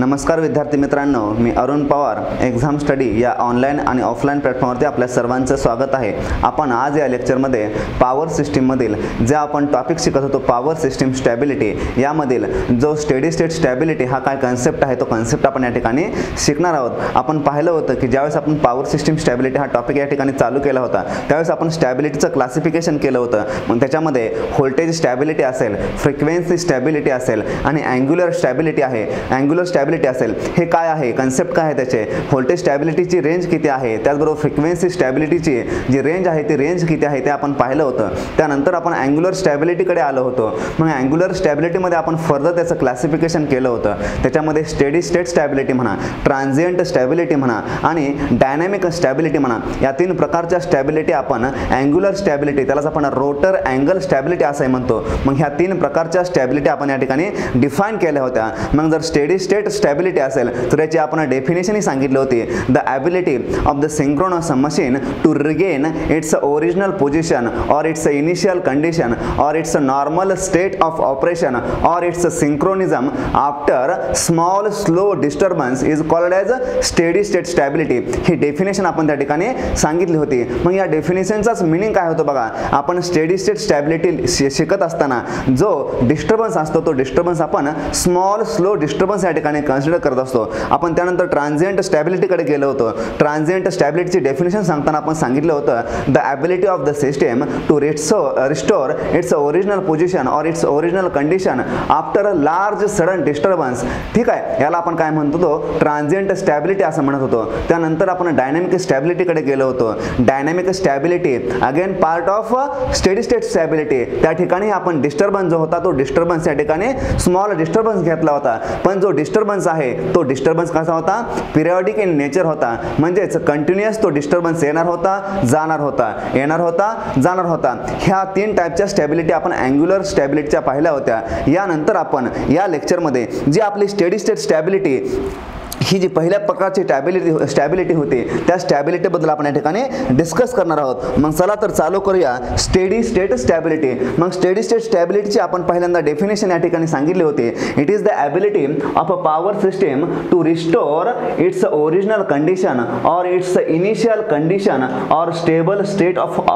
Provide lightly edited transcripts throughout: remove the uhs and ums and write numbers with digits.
नमस्कार विद्यार्थी मित्रांनो, मी अरुण पवार एक्झाम स्टडी या ऑनलाईन आणि ऑफलाईन प्लॅटफॉर्मवरती आपल्या सर्वांचं स्वागत आहे। आपण आज या लेक्चरमध्ये पॉवर सिस्टीममधील जे आपण टॉपिक शिकत होतो पॉवर सिस्टीम स्टॅबिलिटी, यामधील जो स्टेडी स्टेट स्टॅबिलिटी हा काय कन्सेप्ट आहे तो कन्सेप्ट आपण या ठिकाणी शिकणार आहोत। आपण पाहिलं होतं की ज्यावेळेस आपण पॉवर सिस्टीम स्टॅबिलिटी हा टॉपिक या ठिकाणी चालू केला होता त्यावेळेस आपण स्टॅबिलिटीचं क्लासिफिकेशन केलं होतं। मग त्याच्यामध्ये व्होल्टेज स्टॅबिलिटी असेल, फ्रिक्वेन्सी स्टॅबिलिटी असेल आणि अँग्युलर स्टॅबिलिटी आहे। अँग्युलर स्टॅबिलिटी असेल हे काय आहे, कन्सेप्ट काय आहे त्याचे, व्होल्टेज स्टॅबिलिटीची रेंज किती आहे, त्याचबरोबर फ्रिक्वेन्सी स्टॅबिलिटीची जी रेंज आहे ती रेंज किती आहे ते आपण पाहिलं होतं। त्यानंतर आपण अँग्युलर स्टॅबिलिटीकडे आलो होतो। मग अँग्युलर स्टॅबिलिटीमध्ये आपण फर्दर त्याचं क्लासिफिकेशन केलं होतं। त्याच्यामध्ये स्टेडी स्टेट स्टॅबिलिटी म्हणा, ट्रान्झिएंट स्टॅबिलिटी म्हणा आणि डायनॅमिक स्टॅबिलिटी म्हणा, या तीन प्रकारच्या स्टॅबिलिटी आपण अँग्युलर स्टॅबिलिटी, त्यालाच आपण रोटर अँगल स्टॅबिलिटी असं म्हणतो। मग ह्या तीन प्रकारच्या स्टॅबिलिटी आपण या ठिकाणी डिफाइन केल्या होत्या। मग जर स्टेडी स्टेट स्टॅबिलिटी असेल तर याची आपण डेफिनेशन ही सांगितली होती, the ability of the synchronous machine to regain its original position or its initial condition or its normal state of operation or its synchronism after small slow disturbance is called as steady state stability. ही definition आपण त्या ठिकाणी सांगितली होती। मग या डेफिनेशनचाच meaning काय होतं बघा, आपण स्टेडी स्टेट स्टॅबिलिटी शिकत असताना जो डिस्टर्बन्स असतो तो डिस्टर्बन्स आपण स्मॉल स्लो डिस्टर्बन्स या ठिकाणी कन्सिडर करत असतो। आपण त्यानंतर ट्रान्झिएंट स्टॅबिलिटीकडे गेलो होतो। ट्रान्झिएंट स्टॅबिलिटीची डेफिनेशन सांगताना आपण सांगितलं होतं, the ability of the system to restore its original position or its original condition after a large sudden disturbance. ठीक आहे, याला आपण काय म्हणतो तो ट्रान्झिएंट स्टॅबिलिटी असं म्हणत होतो। त्यानंतर आपण डायनॅमिक स्टॅबिलिटीकडे गेलो होतो। Dynamic stability again part of steady state stability, त्या ठिकाणी आपण डिस्टर्बन्स जो होता तो डिस्टर्बन्स या ठिकाणी स्मॉल डिस्टर्बन्स घेतला होता। पण जो डिस्टर्बन्स आहे तो डिस्टर्बन्स कसा होता, पिरियडिक इन नेचर होता, म्हणजेच कंटिन्युअस तो डिस्टर्बन्स येणार होता जाणार होता, येणार होता जाणार होता। ह्या तीन टाईपच्या स्टॅबिलिटी आपण अँग्युलर स्टॅबिलिटीच्या पाहिल्या होत्या। यानंतर आपण या लेक्चरमध्ये जी आपली स्टेडी स्टेट स्टॅबिलिटी ही जी पहिल्या प्रकारची स्टॅबिलिटी होती त्या स्टॅबिलिटीबद्दल आपण या ठिकाणी डिस्कस करणार आहोत। मग चला तर चालू करूया स्टेडी स्टेट स्टॅबिलिटी। मग स्टेडी स्टेट स्टॅबिलिटीची आपण पहिल्यांदा डेफिनेशन या ठिकाणी सांगितली होती, it is the ability of a power system to restore its original condition or its initial condition or stable state of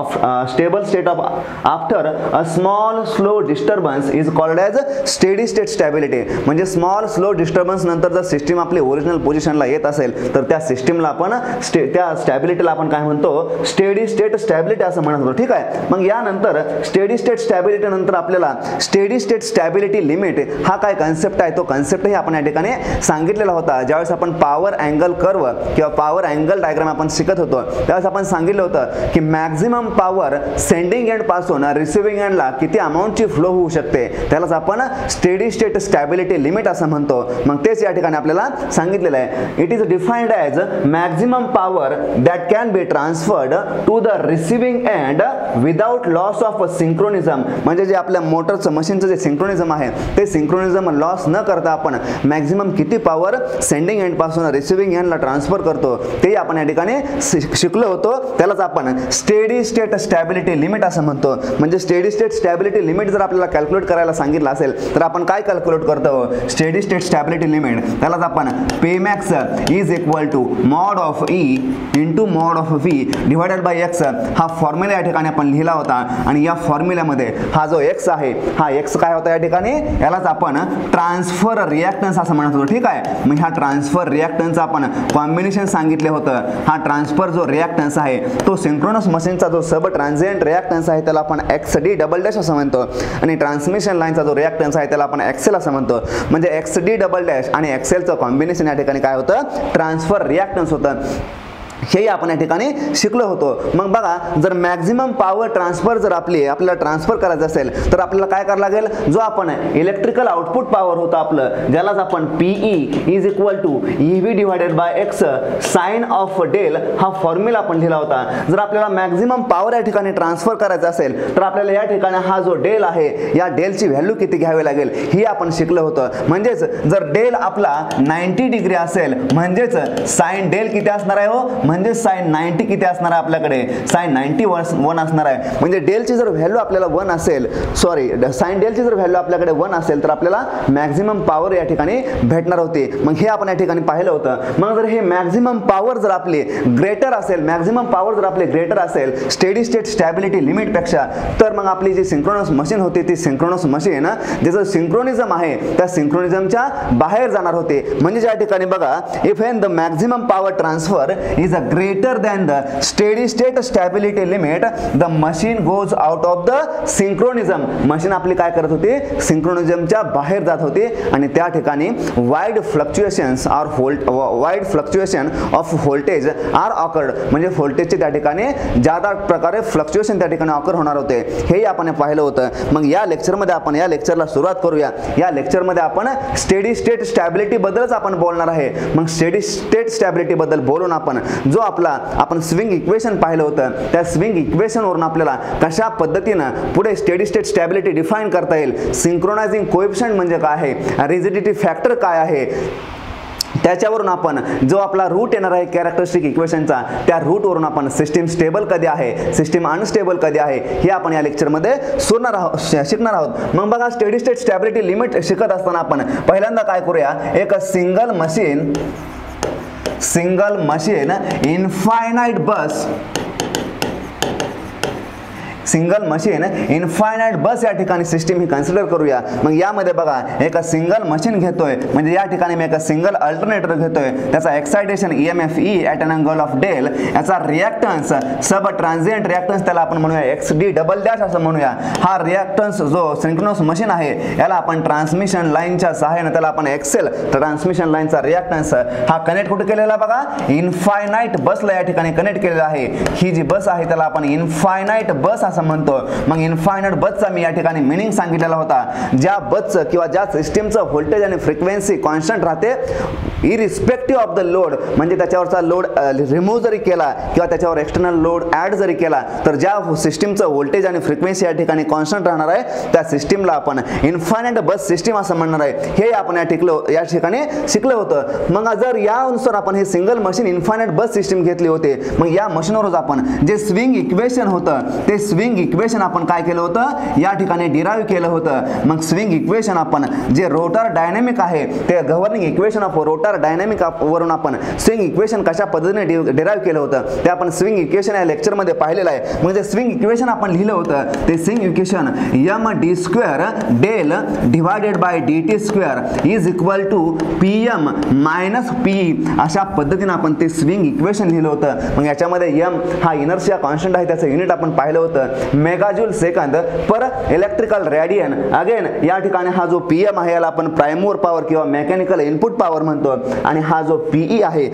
after a small slow disturbance is called as steady state stability. म्हणजे small slow disturbance नंतर जर system आपली original पोझिशनला येत असेल तर त्या सिस्टीमला आपण त्या स्टॅबिलिटीला आपण काय म्हणतो, स्टेडी स्टेट स्टॅबिलिटी असं म्हणत होतो। ठीक आहे, मग यानंतर स्टेडी स्टेट स्टॅबिलिटी नंतर आपल्याला स्टेडी स्टेट स्टॅबिलिटी लिमिट हा काय कन्सेप्ट आहे तो कन्सेप्टही आपण या ठिकाणी सांगितलेला होता। ज्यावेळेस आपण पॉवर अँगल कर्व किंवा पॉवर अँगल डायग्राम आपण शिकत होतो त्यावेळेस आपण सांगितलं होतं की मॅक्झिमम पॉवर सेंडिंग एंड पासून रिसिव्हिंग एंडला किती अमाऊंटची फ्लो होऊ शकते त्यालाच आपण स्टेडी स्टेट स्टॅबिलिटी लिमिट असं म्हणतो। मग तेच या ठिकाणी आपल्याला सांगितलेलं आहे, it is defined as maximum power that can be transferred to the receiving end without loss of synchronism. म्हणजे जे आपल्या मोटरचं मशीनचं जे सिंक्रोनिझम आहे ते सिंक्रोनिझम लॉस न करता आपण मॅक्झिमम किती पॉवर सेंडिंग एंड पासून रिसिव्हिंग एंडला ट्रान्सफर करतो ते आपण या ठिकाणी शिकलो होतो। त्यालाच आपण स्टेडी स्टेट स्टॅबिलिटी लिमिट असं म्हणतो। म्हणजे स्टेडी स्टेट स्टॅबिलिटी लिमिट जर आपल्याला कॅल्क्युलेट करायला सांगितलं असेल तर आपण काय कॅल्क्युलेट करतो, स्टेडी स्टेट स्टॅबिलिटी लिमिट त्यालाच आपण Pmax is equal to mod of E into mod of V divided by X हा फॉर्म्युला या ठिकाणी आपण लिहिला होता। आणि या फॉर्म्युल्यामध्ये हा जो X आहे हा X काय होता या ठिकाणी, यालाच आपण ट्रान्सफर रिॲक्टन्स असं म्हणत होतो। ठीक आहे, मग ह्या ट्रान्सफर रिॲक्टन्सचं आपण कॉम्बिनेशन सांगितले होतं। हा ट्रान्सफर जो रिॲक्टन्स आहे तो सिंक्रोनस मशीनचा जो सब ट्रान्झिएंट रिॲक्टन्स आहे त्याला आपण XD डबल डॅश असं म्हणतो आणि ट्रान्समिशन लाईनचा जो रिॲक्टन्स आहे त्याला आपण XL असं म्हणतो। म्हणजे XD डबल डॅश आणि XLचं कॉम्बिनेशन या ठिकाणी काय होतं, ट्रान्सफर रिॲक्टन्स होतं। हे आपण या ठिकाणी शिकलो होतो। मग बघा, जर मॅक्झिमम पॉवर ट्रान्सफर जर आपल्याला ट्रान्सफर करायचं असेल तर आपल्याला काय करावं लागेल, जो आपण इलेक्ट्रिकल आउटपुट पॉवर होतं आपलं ज्यालाच आपण PE is equal to EV divided by X sine of del हा फॉर्म्युला आपण लिहिला होता। जर आपल्याला मॅक्झिमम पॉवर या ठिकाणी ट्रान्सफर करायचं असेल तर आपल्याला या ठिकाणी हा जो डेल आहे या डेलची व्हॅल्यू किती घ्यावी लागेल ही आपण शिकलो होतं। म्हणजेच जर डेल आपला 90 डिग्री असेल म्हणजेच साइन डेल किती असणार आहे हो, म्हणजे साइन 90 किती असणार आहे आपल्याकडे, साइन 90 1 असणार आहे. म्हणजे डेलची जर व्हॅल्यू आपल्याला 1 असेल, सॉरी साइन डेलची जर व्हॅल्यू आपल्याकडे 1 असेल तर आपल्याला मॅक्झिमम पॉवर या ठिकाणी भेटणार होती. मग हे आपण या ठिकाणी पाहिलं होतं. मग जर हे मॅक्झिमम पॉवर जर आपली ग्रेटर असेल, मॅक्झिमम पॉवर जर आपली ग्रेटर असेल स्टेडी स्टेट स्टॅबिलिटी लिमिटपेक्षा, तर मग आपली जी सिंक्रोनस मशीन होती ती सिंक्रोनस मशीन ज्याचं सिंक्रोनिझम आहे त्या सिंक्रोनिझमच्या बाहेर जाणार होते. म्हणजे ज्या ठिकाणी बघा, if when the maximum power transfer is a greater than the steady state stability limit the machine goes out of the सिंक्रोनिझम. Machine आपली काय करत होती, सिंक्रोनिझमच्या बाहेर जात होती आणि त्या ठिकाणी wide fluctuations of voltage are occurred. म्हणजे व्होल्टेजचे त्या ठिकाणी ज्यादा प्रकारे फ्लक्च्युएशन त्या ठिकाणी ऑकर होणार होते. हे आपण पाहिलं होतं. मग या लेक्चरमध्ये आपण या लेक्चरला सुरुवात करूया. या लेक्चरमध्ये आपण स्टेडी स्टेट स्टॅबिलिटी बद्दलच आपण बोलणार आहे. मग स्टेडी स्टेट स्टॅबिलिटी बद्दल बोलून आपण आपण स्विंग इक्वेशन पाहिलं होतं, त्या स्विंग इक्वेशन वरून आपल्याला कशा पद्धतीनं पुढे स्टेडी स्टेट स्टॅबिलिटी डिफाइन करता येईल, सिंक्रोनायझिंग कोएफिशियंट म्हणजे काय आहे, रिजिडिटी फॅक्टर काय आहे, त्याच्यावरून आपण जो आपला रूट येणार आहे कॅरेक्टरिस्टिक इक्वेशनचा, त्या रूट वरून आपण सिस्टीम स्टेबल कधी आहे, सिस्टीम अनस्टेबल कधी आहे, हे आपण या लेक्चरमध्ये शिकणार आहोत. मग बघा, स्टेडी स्टेट स्टॅबिलिटी लिमिट शिकत असताना आपण पहिल्यांदा काय करूया, एक सिंगल मशीन इनफायनाइट बस या ठिकाणी सिस्टीम ही कन्सिडर करूया. मग यामध्ये बघा, एक सिंगल मशीन घेतोय, म्हणजे या ठिकाणी मी एक सिंगल अल्टरनेटर घेतोय, त्याचा excitation EMF E at an angle of del, याचा रिॲक्टन्स सब ट्रान्झिएंट रिॲक्टन्स त्याला आपण म्हणूया XD डबल डॅश असं म्हणूया. हा रिॲक्टन्स जो सिंक्रोनस मशीन आहे याला आपण ट्रान्समिशन लाईनच्या सहाय्याने त्याला आपण एक्सेल ट्रान्समिशन लाईनचा रिॲक्टन्स हा कनेक्ट कुठे केलेला बघा, इनफायनाइट बसला या ठिकाणी कनेक्ट केलेला आहे. ही जी बस आहे त्याला आपण इनफायनाइट बस असं म्हणतो. मग इनफायनाइट बसचा मी या ठिकाणी मीनिंग सांगितलेला होता, ज्या बसचं किंवा ज्या सिस्टीमचं व्होल्टेज आणि फ्रिक्वेन्सी कॉन्स्टंट राहते इरिस्पेक्टिव्ह ऑफ द लोड. म्हणजे त्याच्यावरचा लोड रिमूव्ह जरी केला किंवा त्याच्यावर एक्सटर्नल लोड ॲड जरी केला तर ज्या सिस्टीमचं व्होल्टेज आणि फ्रिक्वेन्सी या ठिकाणी कॉन्स्टंट राहणार आहे त्या सिस्टीमला आपण इनफायनाइट बस सिस्टीम असं म्हणणार आहे. हे आपण या ठिकाणी शिकलं होतं. मग जर यानुसार आपण हे सिंगल मशीन इनफायनाइट बस सिस्टीम घेतली होते, मग या मशीनवरच आपण जे स्विंग इक्वेशन होतं ते स्विंग इक्वेशन आपण काय केलं होतं, या ठिकाणी डिराईव्ह केलं होतं. मग स्विंग इक्वेशन आपण जे रोटर डायनॅमिक आहे ते governing equation of rotor dynamic वरून आपण स्विंग इक्वेशन कशा पद्धतीने डिराईव्ह केलं होतं ते आपण स्विंग इक्वेशन या लेक्चरमध्ये पाहिलेलं आहे. म्हणजे स्विंग इक्वेशन आपण लिहिलं होतं ते swing equation md² del divided by dt² is equal to pm minus pe अशा पद्धतीने आपण ते स्विंग इक्वेशन लिहिलं होतं. मग याच्यामध्ये m हा इनर्शिया कॉन्स्टंट आहे, त्याचं युनिट आपण पाहिलं होतं मेगाजूल सेकंद पर इलेक्ट्रिकल रेडियन. अगेन या ठिकाणी हा जो pm आहे याला आपण प्राइमोर पॉवर किंवा मेकॅनिकल इनपुट पॉवर म्हणतो आणि हा जो pe आहे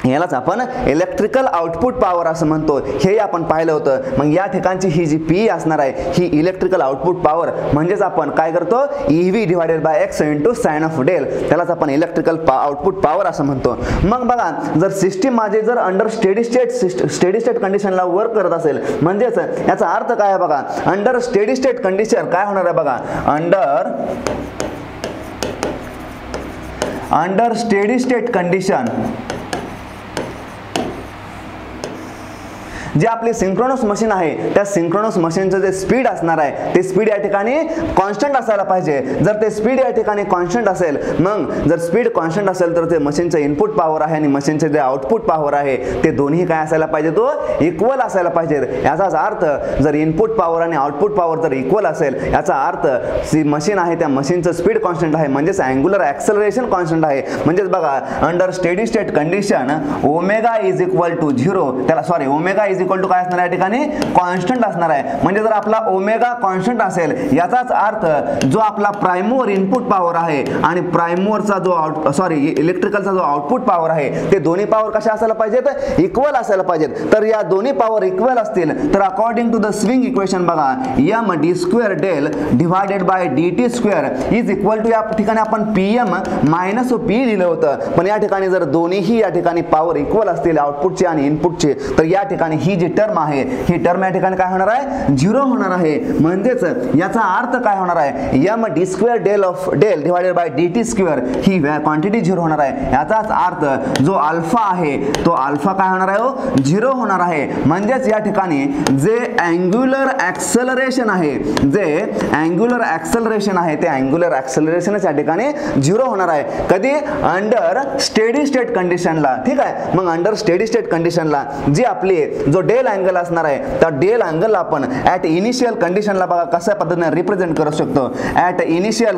यालाच आपण इलेक्ट्रिकल आउटपुट पॉवर असं म्हणतो. हे आपण पाहिलं होतं. मग या ठिकाणची ही जी पी असणार आहे ही इलेक्ट्रिकल आउटपुट पॉवर म्हणजेच आपण काय करतो EV divided by x into sine of del, त्यालाच आपण इलेक्ट्रिकल आउटपुट पॉवर असं म्हणतो. मग बघा, जर सिस्टीम माझे जर अंडर स्टेडी स्टेट कंडिशनला वर्क करत असेल, म्हणजेच याचा अर्थ काय आहे बघा, अंडर स्टेडी स्टेट कंडिशन काय होणार आहे बघा, अंडर स्टेडी स्टेट कंडिशन जे आपली सिंक्रोनस मशीन आहे त्या सिंक्रोनस मशीनचं जे स्पीड असणार आहे ते स्पीड या ठिकाणी कॉन्स्टंट असायला पाहिजे. जर ते स्पीड या ठिकाणी कॉन्स्टंट असेल, मग जर स्पीड कॉन्स्टंट असेल तर ते मशीनचं इनपुट पॉवर आहे आणि मशीनचे जे आउटपुट पॉवर आहे ते दोन्ही काय असायला पाहिजे, तो इक्वल असायला पाहिजे. याचाच अर्थ जर इनपुट पॉवर आणि आउटपुट पॉवर जर इक्वल असेल याचा अर्थ जी मशीन आहे त्या मशीनचं स्पीड कॉन्स्टंट आहे, म्हणजेच अँग्युलर ॲक्सेलरेशन कॉन्स्टंट आहे. म्हणजेच बघा, under steady state condition omega is equal to 0, त्याला sorry omega is equal to काय असणार आहे या ठिकाणी कॉन्स्टंट असणार आहे. म्हणजे जर आपला ओमेगा कॉन्स्टंट असेल याचाच अर्थ जो आपला प्राइमोर इनपुट पॉवर आहे आणि प्राइमोरचा जो इलेक्ट्रिकलचा जो आउटपुट पॉवर आहे ते दोन्ही पॉवर कशा असायला पाहिजेत, इक्वल असायला पाहिजेत. तर या दोन्ही पॉवर इक्वल असतील तर according to the swing equation बघा md² del divided by dt² is equal to, या ठिकाणी आपण pm मायनस p लिहिलं होतं, पण या ठिकाणी जर दोन्हीही या ठिकाणी पॉवर इक्वल असतील आउटपुटचे आणि इनपुटचे तर या ठिकाणी ही ही जी टर्म आहे ही टर्म या ठिकाणी काय होणार आहे 0 होणार आहे. म्हणजेच याचा अर्थ काय होणार आहे m d² del of del divided by dt square ही क्वांटिटी 0 होणार आहे. याचाच अर्थ जो अल्फा आहे तो अल्फा काय होणार आहे 0 होणार आहे. म्हणजेच या ठिकाणी जे अँग्युलर ॲक्सेलरेशन आहे ते अँग्युलर ॲक्सेलरेशनच या ठिकाणी 0 होणार आहे. कधी अंडर स्टेडी स्टेट कंडिशनला. ठीक आहे. मग अंडर स्टेडी स्टेट कंडिशनला जी आपली जो डेल अँगल असणार आहे त्या डेल अँगलला आपण ॲट इनिशियल कंडिशनला बघा कशा पद्धतीने रिप्रेझेंट करू शकतो. ॲट इनिशियल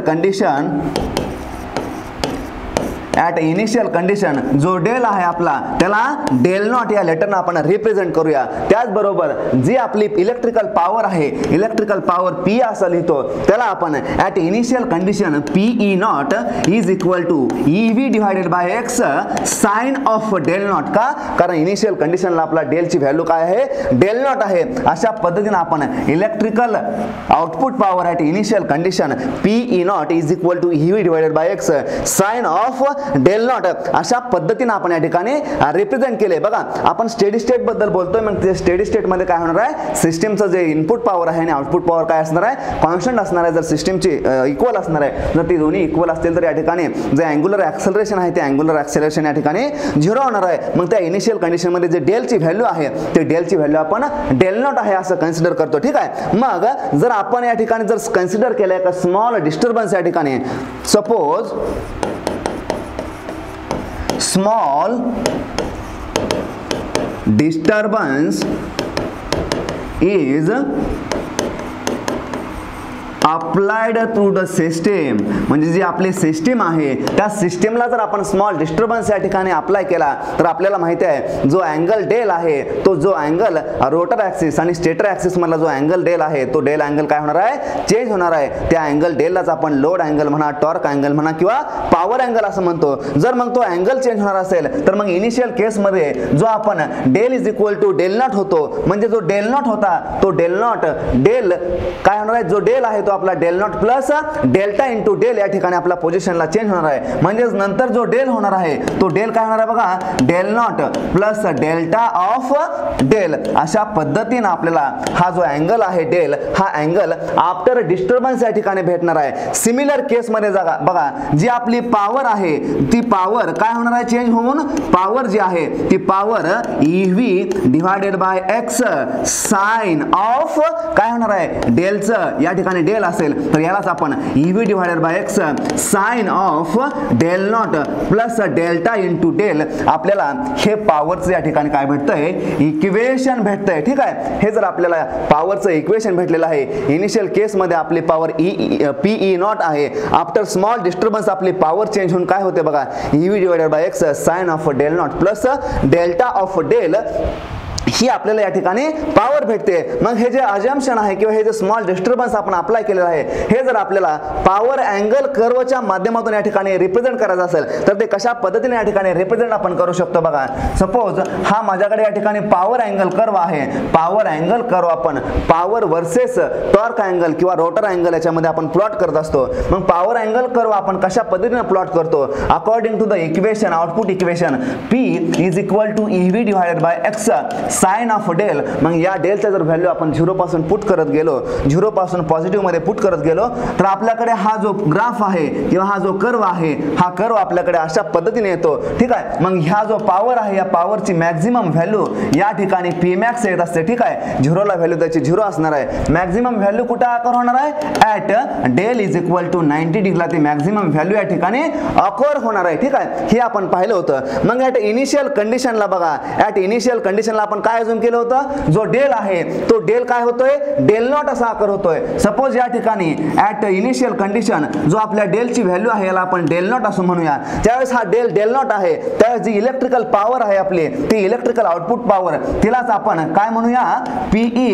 कंडिशन जो डेल आहे आपला त्याला डेल नॉट या लेटरनं आपण रिप्रेझेंट करूया. त्याचबरोबर जी आपली इलेक्ट्रिकल पॉवर आहे इलेक्ट्रिकल पॉवर P असं लिहितो त्याला आपण at initial condition PE naught is equal to EV divided by x sine of del naught. का कारण इनिशियल कंडिशनला आपला डेलची व्हॅल्यू काय आहे डेल नॉट आहे. अशा पद्धतीने आपण electrical output power at initial condition PE naught is equal to EV divided by x sine of del naught अशा पद्धतीने आपण या ठिकाणी रिप्रेझेंट केले. बघा आपण स्टेडी स्टेट बद्दल बोलतोय. मग ते स्टेडी स्टेट मध्ये काय होणार आहे सिस्टीमचं जे इनपुट पॉवर आहे आणि आउटपुट पॉवर काय असणार आहे कॉन्स्टंट असणार आहे. जर सिस्टीमची इक्वल असणार आहे जर ती दोन्ही इक्वल असतील तर या ठिकाणी जे अँग्युलर ॲक्सेलरेशन आहे ते अँग्युलर ॲक्सेलरेशन या ठिकाणी 0 होणार आहे. मग त्या इनिशियल कंडिशन मध्ये जे डेलची व्हॅल्यू आहे ते डेलची व्हॅल्यू आपण डेल नॉट आहे असं कन्सिडर करतो. ठीक आहे. मग जर आपण या ठिकाणी जर कन्सिडर केलं का स्मॉल डिस्टर्बन्स या ठिकाणी suppose small disturbance is applied through the system. म्हणजे जी आपली सिस्टीम आहे त्या सिस्टीमला जर आपण स्मॉल डिस्टर्बन्स या ठिकाणी अप्लाय केला तर आपल्याला माहिती आहे जो अँगल डेल आहे तो जो अँगल रोटर ॲक्सिस आणि स्टेटर ॲक्सिस मधला जो अँगल डेल आहे तो डेल अँगल काय होणार आहे चेंज होणार आहे. त्या अँगल डेललाच आपण लोड अँगल म्हणा टॉर्क अँगल म्हणा किंवा पॉवर अँगल असं म्हणतो. जर मग तो अँगल चेंज होणार असेल तर मग इनिशियल केसमध्ये जो आपण del is equal to del naught होतो. म्हणजे जो डेल नॉट होता तो डेल नॉट डेल काय होणार आहे जो डेल आहे तो आपला del not plus delta into del या ठिकाणी आपला पोझिशनला चेंज होणार आहे. म्हणजे नंतर जो डेल होणार आहे तो डेल काय होणार आहे बघा del not plus delta of del. अशा पद्धतीने आपल्याला हा जो अँगल आहे डेल हा अँगल आफ्टर डिस्टर्बन्स या ठिकाणी भेटणार आहे. सिमिलर केस मध्ये बघा जी आपली पॉवर आहे ती पॉवर काय होणार आहे चेंज होऊन पॉवर जी आहे ती power EV divided by x sine of काय होणार आहे डेलचं या ठिकाणी डेल असेल तर यालाच आपण EV divided by x sine of del not plus delta into del आपल्याला हे पॉवरचं या ठिकाणी काय भेटतंय इक्वेशन भेटतंय. ठीक आहे. हे जर आपल्याला पॉवरचं इक्वेशन भेटलेलं आहे इनिशियल केस मध्ये आपली पॉवर PE नॉट आहे. आफ्टर स्मॉल डिस्टर्बन्स आपली पॉवर चेंज होऊन काय होते बघा EV divided by x sine of del not plus delta of del ही आपल्याला या ठिकाणी पॉवर भेटते. मग हे जे अजम्पशन आहे किंवा हे जे स्मॉल डिस्टर्बन्स आपण अप्लाय केलेलं आहे हे जर आपल्याला पॉवर अँगल कर्वच्या माध्यमातून या ठिकाणी रिप्रेझेंट करायचं असेल तर ते कशा पद्धतीने या ठिकाणी रिप्रेझेंट आपण करू शकतो बघा. सपोज हा माझ्याकडे या ठिकाणी पॉवर अँगल कर्व आहे. पॉवर अँगल कर्व आपण पॉवर वर्सेस टॉर्क अँगल किंवा रोटर अँगल याच्यामध्ये आपण प्लॉट करत असतो. मग पॉवर अँगल कर्व आपण कशा पद्धतीने प्लॉट करतो according to the equation output equation P is equal to EV divided by x sine of del. मग या डेलचा जर व्हॅल्यू आपण 0 पासून पुट करत गेलो 0 पासून पॉझिटिव्ह मध्ये पुट करत गेलो तर आपल्याकडे हा जो ग्राफ आहे किंवा हा जो कर्व आहे हा कर्व आपल्याकडे अशा पद्धतीने येतो. ठीक आहे. मग ह्या जो पॉवर आहे या पॉवरची मॅक्झिमम व्हॅल्यू या ठिकाणी Pmax येत असते. ठीक आहे. 0 ला व्हॅल्यू त्याची 0 असणार आहे. मॅक्झिमम व्हॅल्यू कुठे अकर होणार आहे at del is equal to 90 डिग्रीला ती मॅक्झिमम व्हॅल्यू या ठिकाणी अकर होणार आहे. ठीक आहे. हे आपण पाहिलं होतं. मग ॲट इनिशियल कंडिशनला बघा ॲट इनिशियल कंडिशनला आपण काय अजून केलं होतं जो डेल आहे तो डेल काय होतोय डेल नॉट असा आकार होतोय. सपोज या ठिकाणी ॲट इनिशियल कंडिशन जो आपल्या डेलची व्हॅल्यू आहे याला आपण डेल नॉट असं म्हणूया. त्यावेळेस हा डेल नॉट आहे त्यावेळेस जी इलेक्ट्रिकल पॉवर आहे आपली ती इलेक्ट्रिकल आउटपुट पॉवर तिलाच आपण काय म्हणूया PE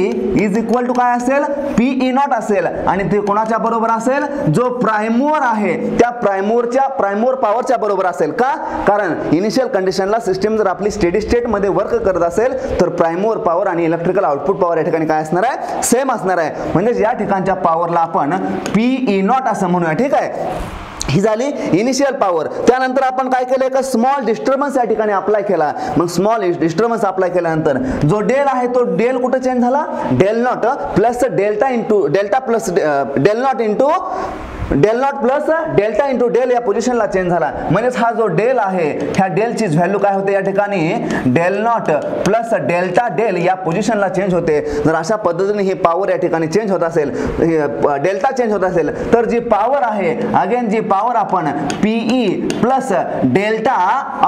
इज इक्वल टू काय असेल PE नॉट असेल. आणि ते कोणाच्या बरोबर असेल जो प्राइमोर आहे त्या प्राइमोर पॉवरच्या बरोबर असेल. का कारण इनिशियल कंडिशनला सिस्टीम जर आपली स्टेडी स्टेट मध्ये वर्क करत असेल तर प्राइमोर पॉवर आणि इलेक्ट्रिकल आउटपुट पॉवर या ठिकाणी काय असणार आहे सेम असणार आहे. म्हणजे या ठिकाणच्या पॉवरला आपण PE नॉट असं म्हणूया. ठीक आहे. ही झाली इनिशियल पॉवर. त्यानंतर आपण काय केलं, एक स्मॉल डिस्टर्बन्स या ठिकाणी अप्लाय केला. मग स्मॉल डिस्टर्बन्स अप्लाय केल्यानंतर जो डेल आहे तो डेल कुठे चेंज झाला, del not plus delta into delta plus del not into del not plus delta into del या पोझिशनला चेंज झाला. म्हणजेच हा जो डेल आहे ह्या डेलची व्हॅल्यू काय होते या ठिकाणी, del not plus delta del या पोझिशनला चेंज होते. जर अशा पद्धतीने ही पॉवर या ठिकाणी चेंज होत असेल, डेल्टा चेंज होत असेल, तर जी पॉवर आहे अगेन जी पॉवर आपण PE plus delta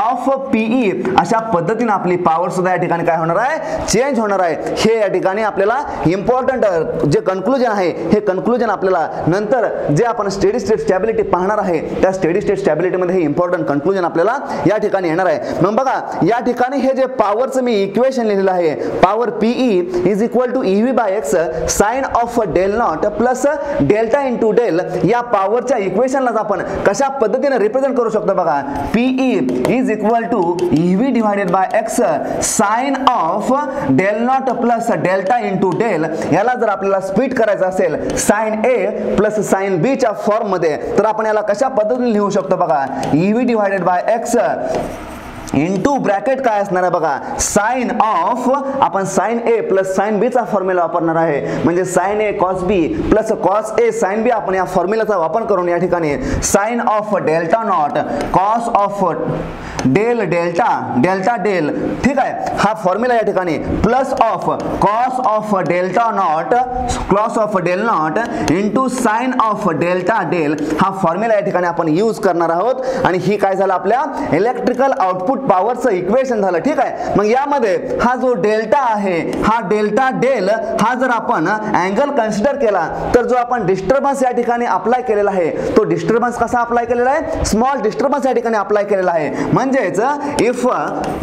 of PE अशा पद्धतीने आपली पॉवर सुद्धा या ठिकाणी काय होणार आहे, चेंज होणार आहे. हे या ठिकाणी आपल्याला इम्पॉर्टंट जे कन्क्लुजन आहे हे कन्क्लुजन आपल्याला नंतर जे आपण स्टेडी स्टेट स्टॅबिलिटी पाहणार आहे त्या स्टेडी स्टेट स्टॅबिलिटी मध्ये हे इम्पॉर्टंट कन्क्लुजन आपल्याला या ठिकाणी येणार आहे. मग बघा या ठिकाणी हे जे पॉवरचं मी इक्वेशन लिहिलेलं आहे, power PE is equal to EV by x sine of del not plus delta into del या पॉवरच्या इक्वेशनला आपण कशा पद्धतीने रिप्रेझेंट करू शकतो. बघा PE is equal to EV divided by x sine of del not plus delta into del. याला जर आपल्याला स्प्लिट करायचं असेल sine A plus sine B च्या फॉर्म मध्ये, तर आपण याला कशा पद्धतीने लिहू शकतो. बघा EV divided by x into bracket काय असणार आहे बघा, साइन ऑफ आपण sine A plus sine B चा फॉर्म्युला वापरणार आहे. म्हणजे sine A cos B plus cos A sine B आपण या फॉर्म्युलाचा वापर करून या ठिकाणी sine of delta naught cos of del delta delta del, ठीक आहे, हा फॉर्म्युला या ठिकाणी plus of cos of delta naught cos of del not into sine of delta del हा फॉर्म्युला या ठिकाणी आपण यूज करणार आहोत. आणि ही काय झालं, आपल्या इलेक्ट्रिकल आउटपुट पॉवरचं इक्वेशन झालं. ठीक आहे, मग यामध्ये हा जो डेल्टा आहे हा डेल्टा डेल हा जर आपण अँगल कन्सिडर केला तर जो आपण डिस्टर्बन्स या ठिकाणी अप्लाय केलेला आहे तो डिस्टर्बन्स कसा अप्लाय केलेला आहे, स्मॉल डिस्टर्बन्स या ठिकाणी अप्लाय केलेला आहे. म्हणजेच इफ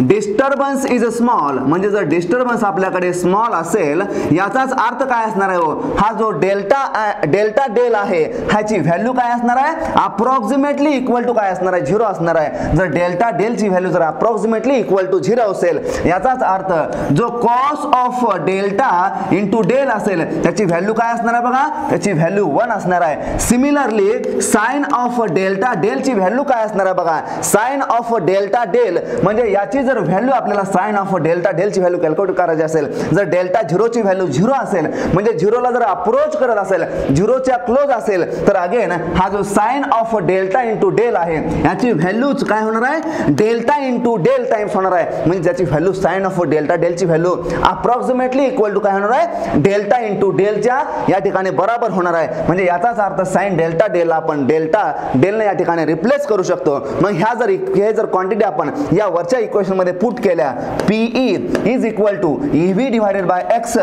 डिस्टर्बन्स इज स्मॉल, म्हणजे जर डिस्टर्बन्स आपल्याकडे स्मॉल असेल याचाच अर्थ काय असणार आहे, हा जो डेल्टा डेल आहे ह्याची व्हॅल्यू काय असणार आहे, अप्रॉक्सिमेटली इक्वल टू काय असणार आहे, 0 असणार आहे. जर डेल्टा डेल ची व्हॅल्यू जर अप्रॉक्सिमेटली इक्वल टू 0 असेल याचाच अर्थ जो cos of delta into del असेल त्याची व्हॅल्यू काय असणार आहे बघा, त्याची व्हॅल्यू 1 असणार आहे. Similarly sine of delta del ची व्हॅल्यू काय असणार आहे बघा, साइन ऑफ डेल्टा डेल म्हणजे याची जर व्हॅल्यू आपल्याला साइन ऑफ डेल्टा डेल ची व्हॅल्यू कॅल्क्युलेट करायची असेल, जर डेल्टा 0 ची व्हॅल्यू 0 असेल म्हणजे 0 ला जर अप्रोच करत असेल, 0 च्या क्लोज असेल, तर अगेन हा जो sine of delta into del आहे याची व्हॅल्यूच काय होणार आहे, डेल्टा इंटू डेल टाइम्स होणार आहे. म्हणजे ज्याची value sine of delta del ची व्हॅल्यू अप्रॉक्सिमेटली इक्वल टू काय होणार आहे, डेल्टा इंटू डेलच्या या ठिकाणी बरोबर होणार आहे. म्हणजे याचाच अर्थ साइन डेल्टा डेल आपण डेल्टा डेलने या ठिकाणी रिप्लेस करू शकतो. मग हे जर क्वांटिटी आपण या वरच्या इक्वेशन मध्ये पुट केल्या, PE is equal to EV divided by X,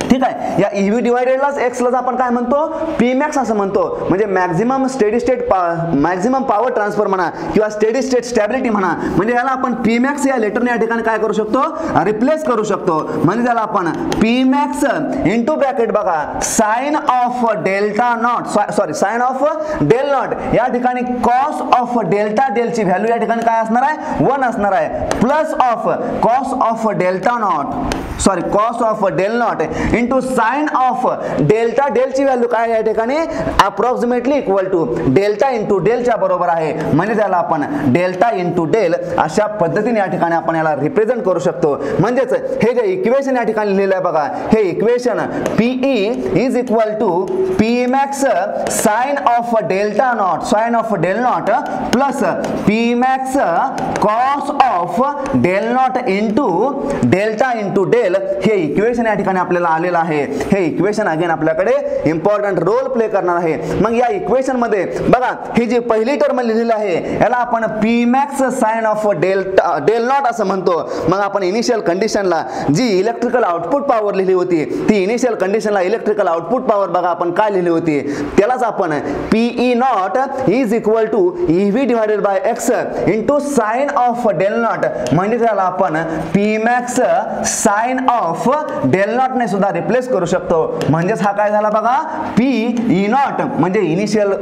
ठीक आहे, या ईव्ही डिवाइडेडलाच एक्स ला आपण काय म्हणतो, पी मॅक्स असं म्हणतो. म्हणजे maximum steady state maximum power transfer म्हणा किंवा स्टेडी स्टेट स्टॅबिलिटी म्हणा, म्हणजे याला आपण पी मॅक्स या लेटरने या ठिकाणी काय करू शकतो, रिप्लेस करू शकतो. म्हणजे त्याला आपण पी मॅक्स इंटू ब्रॅकेट बघा sine of delta naught sorry sine of del naught या ठिकाणी कॉस ऑफ डेल्टा डेल ची व्हॅल्यू या ठिकाणी काय असणार आहे, 1 असणार आहे, plus of cos of delta naught sorry cos of del not into sine of delta del ची व्हॅल्यू काय या ठिकाणी approximately equal to delta into डेलच्या बरोबर आहे. म्हणजे त्याला आपण डेल्टा इंटू डेल अशा पद्धतीने या ठिकाणी आपण याला रिप्रेझेंट करू शकतो. म्हणजेच हे जे इक्वेशन या ठिकाणी लिहिलं आहे बघा, हे equation PE is equal to P max sine of delta naught sine of del not plus P max cos of del not into delta into del हे इक्वेशन या ठिकाणी आपल्याला आलेलं आहे. हे इक्वेशन अगेन आपल्याकडे इम्पॉर्टंट रोल प्ले करणार आहे. मग या इक्वेशन मध्ये बघा ही जी पहिली टर्म लिहिलेली आहे याला आपण P max sine of del naught असं म्हणतो. मग आपण इनिशियल कंडिशनला जी इलेक्ट्रिकल आउटपुट पॉवर लिहिली होती ती इनिशियल कंडिशनला इलेक्ट्रिकल आउटपुट पॉवर बघा आपण काय लिहिली होती, त्यालाच आपण PE not is equal to EV divided by x into sine of del not म्हणजे त्याला आपण P max sine of del not ने सुद्धा रिप्लेस करू शकतो. म्हणजेच हा काय झाला बघा, पी ई नॉट म्हणजे इनिशियल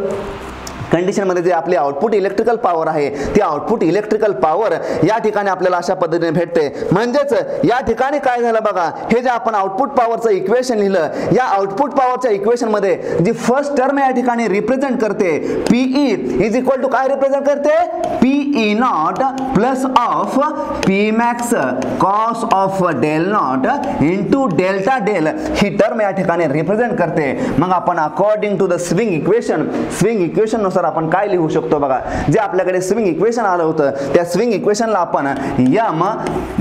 कंडिशनमध्ये जे आपली आउटपुट इलेक्ट्रिकल पॉवर आहे ती आउटपुट इलेक्ट्रिकल पॉवर या ठिकाणी आपल्याला अशा पद्धतीने भेटते. म्हणजेच या ठिकाणी काय झालं बघा, हे जे आपण आउटपुट पॉवरचं इक्वेशन लिहिलं, या आउटपुट पॉवरच्या इक्वेशनमध्ये जी फर्स्ट टर्म या ठिकाणी रिप्रेझेंट करते पीई इज इक्वल टू काय रिप्रेझेंट करते, PE not plus of P max cos of del not into delta del ही टर्म या ठिकाणी रिप्रेझेंट करते. मग आपण according to the swing equation नुसार आपण काय लिहू शकतो बघा, जे आपल्याकडे स्विंग इक्वेशन आलं होतं त्या स्विंग इक्वेशनला आपण M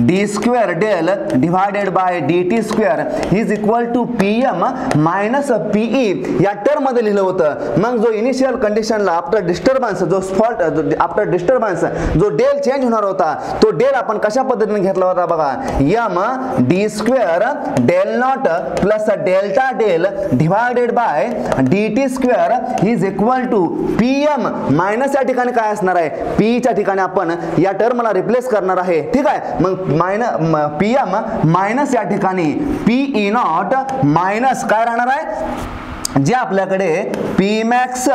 D square del divided by D T square is equal to P M minus PE या टर्म मध्ये लिहिलं होतं. मग जो इनिशियल कंडिशनला आफ्टर डिस्टर्बन्स जो डेल चेंज होणार होता तो डेल आपण कशा पद्धतीने घेतला होता बघा, M D square del not plus delta del divided by D T square is equal to P M minus या ठिकाणी काय असणार आहे, पी च्या ठिकाणी आपण या टर्मला रिप्लेस करणार आहे. ठीक आहे, मग पी एम मायनस या ठिकाणी पीई नॉट मायनस काय राहणार आहे, जे आपल्याकडे P max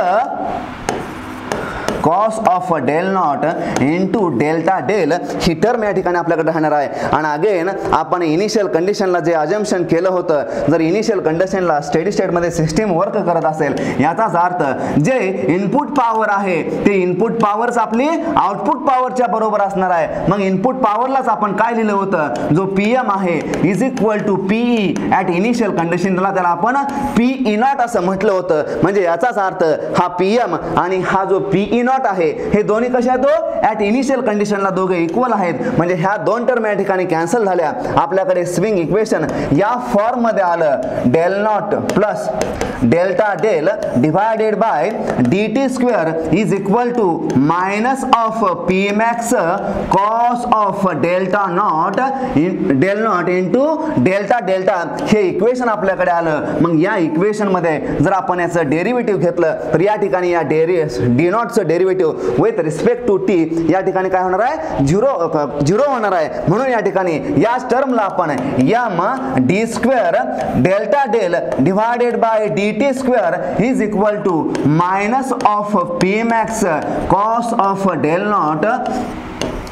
cos of del not into delta del ही टर्म या ठिकाणी आपल्याकडे राहणार आहे. आणि अगेन आपण इनिशियल कंडिशनला जे अजम्पशन केलं होतं, जर इनिशियल कंडिशनला स्टेडी स्टेटमध्ये सिस्टीम वर्क करत असेल याचाच अर्थ जे इनपुट पॉवर आहे ते इनपुट पॉवरच आपली आउटपुट पॉवरच्या बरोबर असणार आहे. मग इनपुट पॉवरलाच आपण काय लिहिलं होतं, जो पीएम आहे is equal to PE at initial कंडिशनला त्याला आपण पीई नॉट असं म्हटलं होतं. म्हणजे याचाच अर्थ हा पीएम आणि हा जो पीई नॉट आहे हे दोन्ही कशा आहेत, ॲट इनिशियल कंडिशनला दोघे इक्वल आहेत. म्हणजे ह्या दोन टर्म या ठिकाणी कॅन्सल झाल्या. आपल्याकडे स्विंग इक्वेशन या फॉर्म मध्ये आलं, del not plus delta del divided by D T square is equal to minus of P max cos of delta not del not into delta delta हे equation आपल्याकडे आलं. मग या इक्वेशन मध्ये जर आपण याचं डेरिव्हेटिव्ह घेतलं तर या ठिकाणी या डी नॉटचं derivative with respect to T या ठिकाणी काय होणार आहे, झिरो होणार आहे. म्हणून या ठिकाणी या टर्मला आपण M D square delta del divided by D T square is equal to minus of P max cos of del not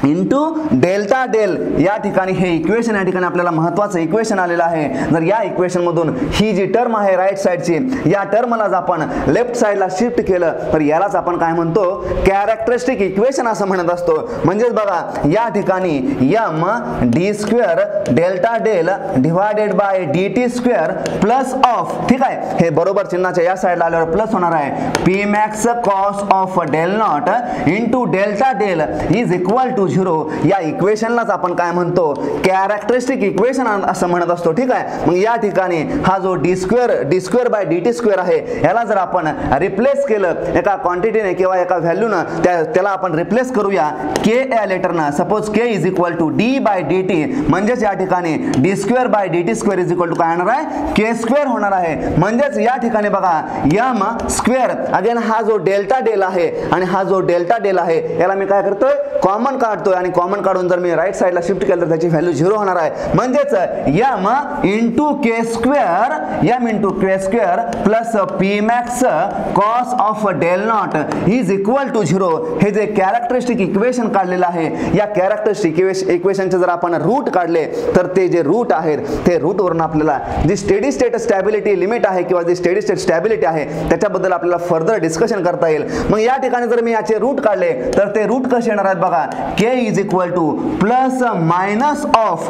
into delta del या ठिकाणी हे इक्वेशन या ठिकाणी आपल्याला महत्त्वाचं इक्वेशन आलेलं आहे. जर या इक्वेशन मधून ही जी टर्म आहे राईट साइडची या टर्मलाच आपण लेफ्ट साइडला शिफ्ट केलं तर यालाच आपण काय म्हणतो, कॅरेक्टरिस्टिक इक्वेशन असं म्हणत असतो. म्हणजेच बघा या ठिकाणी M D square delta del divided by D T square plus of, ठीक आहे, हे बरोबर चिन्हाच्या या साइडला आल्यावर प्लस होणार आहे, P max cos of del not into delta del is equal to zero या इक्वेशनलाच आपण काय म्हणतो, कॅरेक्टरिस्टिक इक्वेशन असं म्हणत असतो. ठीक आहे, मग या ठिकाणी हा जो D square by D T square आहे याला जर आपण रिप्लेस केलं एका क्वांटिटीने किंवा एका व्हॅल्यूनं त्याला आपण रिप्लेस करूया के या लेटरनं. Suppose K is equal to D by D T, म्हणजेच या ठिकाणी D square by D T square is equal to काय होणार आहे, के स्क्वेअर होणार आहे. म्हणजेच या ठिकाणी बघा एम स्क्वेअर अगेन हा जो डेल्टा डेल आहे आणि हा जो डेल्टा डेल आहे याला मी काय करतोय, कॉमन काढतोय आणि कॉमन काढून जर मी राईट साइडला शिफ्ट केलं तर त्याची व्हॅल्यू झिरो होणार आहे. म्हणजेच M into K square plus P max cos of del not is equal to zero हे जे कॅरेक्टरिस्टिक इक्वेशन काढलेलं आहे या कॅरेक्टरिस्टिक इक्वेशनचे जर आपण रूट काढले तर ते जे रूट आहेत ते रूट वरून आपल्याला जी स्टेडी स्टेट स्टॅबिलिटी लिमिट आहे किंवा जी स्टेडी स्टेट स्टॅबिलिटी आहे त्याच्याबद्दल आपल्याला फर्दर डिस्कशन करता येईल. मग या ठिकाणी जर मी याचे रूट काढले तर ते रूट कसे येणार आहेत बघा, K is equal to plus minus of,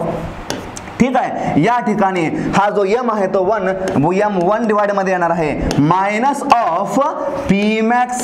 ठीक आहे, या ठिकाणी हा जो एम आहे तो एम वन डिवाइड मध्ये येणार आहे minus of P max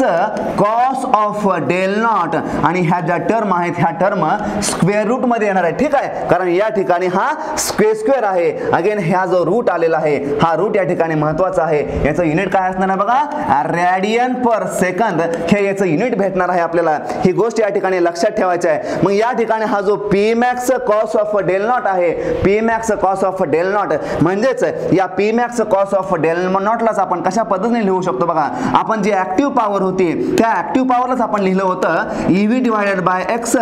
cos of del not आणि ह्या ज्या टर्म आहेत ह्या टर्म स्क्वेअर रूट मध्ये येणार आहे. ठीक आहे, कारण या ठिकाणी हा स्क्वेअर आहे. अगेन ह्या जो रूट आलेला आहे हा रूट या ठिकाणी महत्वाचा आहे. याचं युनिट काय असणार आहे बघा, रेडियन पर सेकंद हे याचं युनिट भेटणार आहे आपल्याला. ही गोष्ट या ठिकाणी लक्षात ठेवायची आहे. मग या ठिकाणी हा जो P max cos of del naught आहे, P max cos of del not, म्हणजेच या P max cos of del नॉटलाच आपण कशा पद्धतीने लिहू शकतो बघा. आपण जी ऍक्टिव्ह पॉवर होती त्या ऍक्टिव्ह पॉवरलाच आपण लिहिलं होतं EV divided by x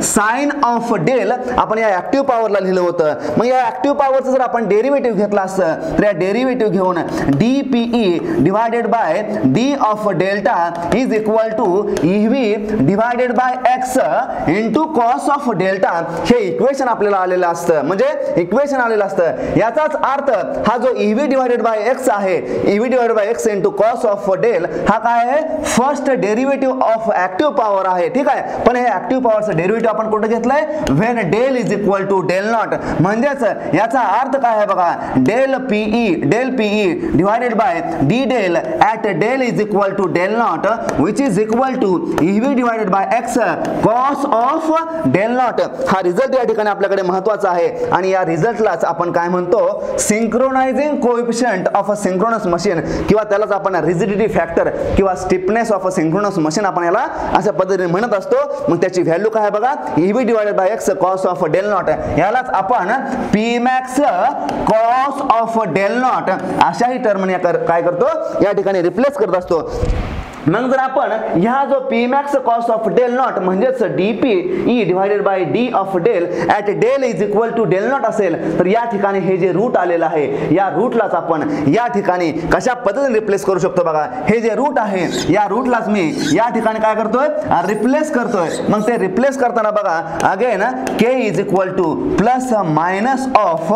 sine of del, आपण या ऍक्टिव्ह पॉवरला लिहिलं होतं. मग या ऍक्टिव्ह पॉवरचं जर आपण डेरिव्हेटिव्ह घेतला असतं तर या डेरिव्हेटिव्ह घेऊन DPE divided by D of delta is equal to EV divided by x into cos of delta हे इक्वेशन आपल्याला आलेलं असतं. म्हणजे इक्वेशन आलेलं असतं. याचाच अर्थ हा जो ईव्ही डिवायडेड बाय एक्स आहे, EV divided by x into cos of del, हा काय आहे first derivative of active power आहे. ठीक आहे. पण हे ऍक्टिव्ह पॉवरचं डेरिव्हेटिव्ह आपण कुठे घेतलंय, when del is equal to del not. म्हणजेच याचा अर्थ काय आहे बघा, del PE divided by D del at del is equal to del not which is equal to EV divided by x cos of del not. हा result या ठिकाणी आपल्याकडे महत्वाचा आहे आणि या रिझल्टलाच आपण काय म्हणतो, synchronizing coefficient of a synchronous machine, किंवा त्यालाच आपण रिजिडिटी फॅक्टर किंवा stiffness of a synchronous machine आपण याला अशा पद्धतीने म्हणत असतो. मग त्याची व्हॅल्यू काय आहे बघा, EV divided by x cos of del not, यालाच आपण P max cos of del not अशाही टर्मने काय करतो या ठिकाणी रिप्लेस करत असतो. मग जर आपण ह्या जो P max cos of del not म्हणजेच DPE divided by D of del at del is equal to del naught असेल तर या ठिकाणी हे जे रूट आलेलं आहे या रूटलाच आपण या ठिकाणी कशा पद्धतीने रिप्लेस करू शकतो बघा. हे जे रूट आहे या रूटलाच मी या ठिकाणी काय करतोय, रिप्लेस करतोय. मग ते रिप्लेस करताना बघा again K is equal to plus minus of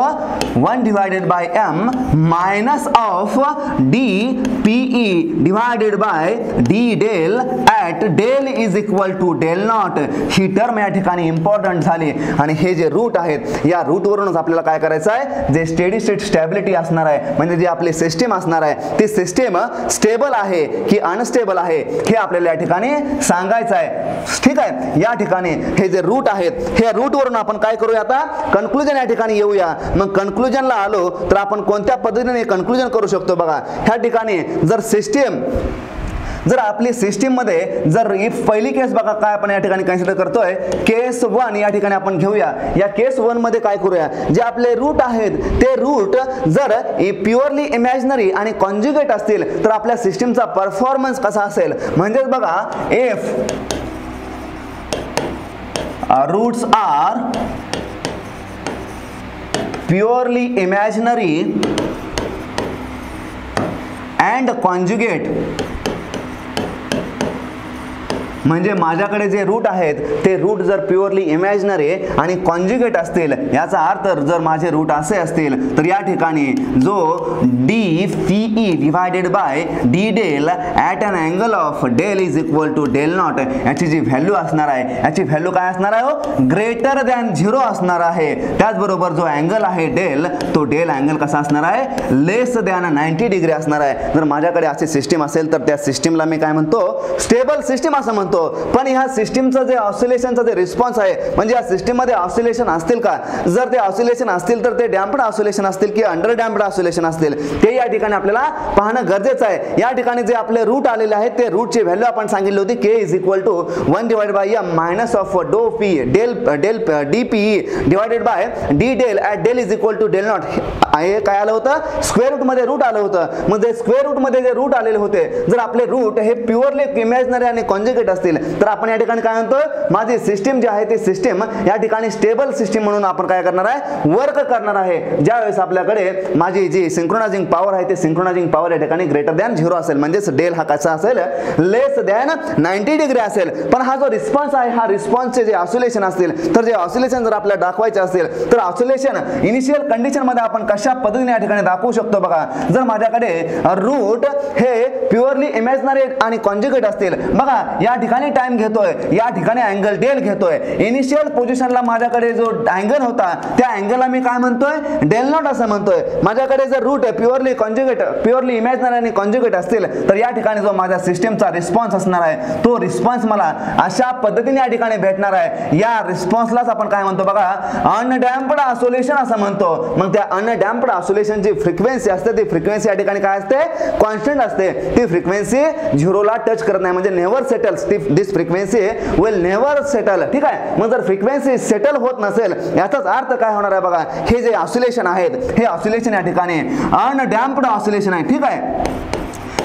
1 divided by M minus of D PE divided by D del at del is equal to del not. ही टर्म या ठिकाणी इम्पॉर्टंट झाली आणि हे जे रूट आहेत या रूट वरूनच आपल्याला काय करायचं आहे, जे स्टेडी स्टेट स्टॅबिलिटी असणार आहे म्हणजे जी आपली सिस्टीम असणार आहे ती सिस्टीम स्टेबल आहे की अनस्टेबल आहे हे आपल्याला या ठिकाणी सांगायचं आहे. ठीक आहे. या ठिकाणी हे जे रूट आहेत हे रूट वरून आपण काय करूया, आता कन्क्लुजन या ठिकाणी येऊया. मग कन्क्लुजनला आलो तर आपण कोणत्या पद्धतीने कन्क्लुजन करू शकतो बघा. ह्या ठिकाणी जर आपली सिस्टीम मध्ये जर इफ पहिली केस बघा काय आपण या ठिकाणी कन्सिडर करतोय, केस 1 या ठिकाणी आपण घेऊया. या केस 1 मध्ये काय करूया, जे आपले रूट आहेत ते रूट जर प्युअरली इमॅजिनरी आणि कॉन्जुगेट असतील तर आपल्या सिस्टीमचा परफॉर्मन्स कसा असेल. म्हणजेच बघा if roots are purely imaginary and conjugate, म्हणजे माझ्याकडे जे रूट आहेत ते रूट जर प्युअरली इमॅजिनरी आणि कॉन्जुगेट असतील, याचा अर्थ जर माझे रूट असे असतील तर या ठिकाणी जो D PE divided by D del at an angle of del is equal to del not, याची जी व्हॅल्यू असणार आहे याची व्हॅल्यू काय असणार आहे, ग्रेटर दॅन 0 असणार आहे. त्याचबरोबर जो अँगल आहे डेल, तो डेल अँगल कसा असणार आहे, लेस दॅन 90 डिग्री असणार आहे. जर माझ्याकडे अशी सिस्टीम असेल तर त्या सिस्टीमला मी काय म्हणतो, स्टेबल सिस्टीम असं म्हणतो. पण ह्या सिस्टीमचं जे ऑसिलेशनचं जे रिस्पॉन्स आहे म्हणजे या सिस्टीम मध्ये ऑसिलेशन असतील का, जर ते ऑसिलेशन असतील तर ते डॅम्प्ड ऑसिलेशन असतील की अंडर डॅम्प्ड ऑसिलेशन असतील ते या ठिकाणी आपल्याला पाहणं गरजेचं आहे. या ठिकाणी जे आपले रूट आलेले आहेत ते रूटची व्हॅल्यू आपण सांगितली होती K is equal to 1 divided by M minus of do P del D PE divided by D del at del is equal to del naught. हे काय आलं होतं, स्क्वेअर रूट मध्ये रूट आलं होतं. मग ते स्क्वेअर रूट मध्ये जे रूट आलेले होते जर आपले रूट हे प्युअरली इमॅजिनरी आणि कॉन्जुगेट असतील तर आपण या ठिकाणी काय म्हणतो, माझी सिस्टीम जी आहे ती सिस्टीम या ठिकाणी स्टेबल सिस्टीम म्हणून आपण काय करणार आहे, वर्क करणार आहे. ज्यावेळेस आपल्याकडे माझी जी सिंक्रोनायझिंग पॉवर आहे ते सिंक्रोनायझिंग पॉवर या ठिकाणी ग्रेटर दॅन 0 असेल, म्हणजेच डेल हा कसा असेल, लेस दॅन 90 डिग्री असेल. पण हा जो रिस्पॉन्स आहे हा रिस्पॉन्सचे जे ऑसिलेशन असतील तर जे ऑसिलेशन जर आपल्याला दाखवायचे असेल तर ऑसिलेशन इनिशियल कंडिशन मध्ये आपण कशा पद्धतीने या ठिकाणी दाखवू शकतो बघा. जर माझ्याकडे रूट हे प्युअरली इमॅजिनरी आणि कॉन्जुगेट असतील, बघा या ठिकाणी टाइम घेतोय, या ठिकाणी अँगल डेल घेतोय. इनिशियल पोझिशनला माझ्याकडे जो अँगल होता त्या अँगलला मी काय म्हणतोय, डेल नॉट असं म्हणतोय. माझ्याकडे जर root purely conjugate purely imaginary आणि कॉन्जुगेट असतील तर या ठिकाणी जो माझ्या सिस्टीमचा रिस्पॉन्स असणार आहे तो रिस्पॉन्स मला अशा पद्धतीने या ठिकाणी भेटणार आहे. या रिस्पॉन्सलाच आपण काय म्हणतो बघा, अनडॅम्प्ड ऑसिलेशन असं म्हणतो. मग त्या अनडॅम्प्ड ऑसिलेशनची फ्रिक्वेन्सी असते ती फ्रिक्वेन्सी या ठिकाणी काय असते, कॉन्स्टंट असते. ती फ्रिक्वेन्सी 0 ला टच करत नाही, म्हणजे never settles, this frequency will never settle. ठीक आहे. मग जर फ्रिक्वेन्सी सेटल होत नसेल याचाच अर्थ काय होणार आहे बघा, हे जे ऑसिलेशन आहेत हे ऑसिलेशन या ठिकाणी अनडॅम्प्ड ऑसिलेशन आहे. ठीक आहे.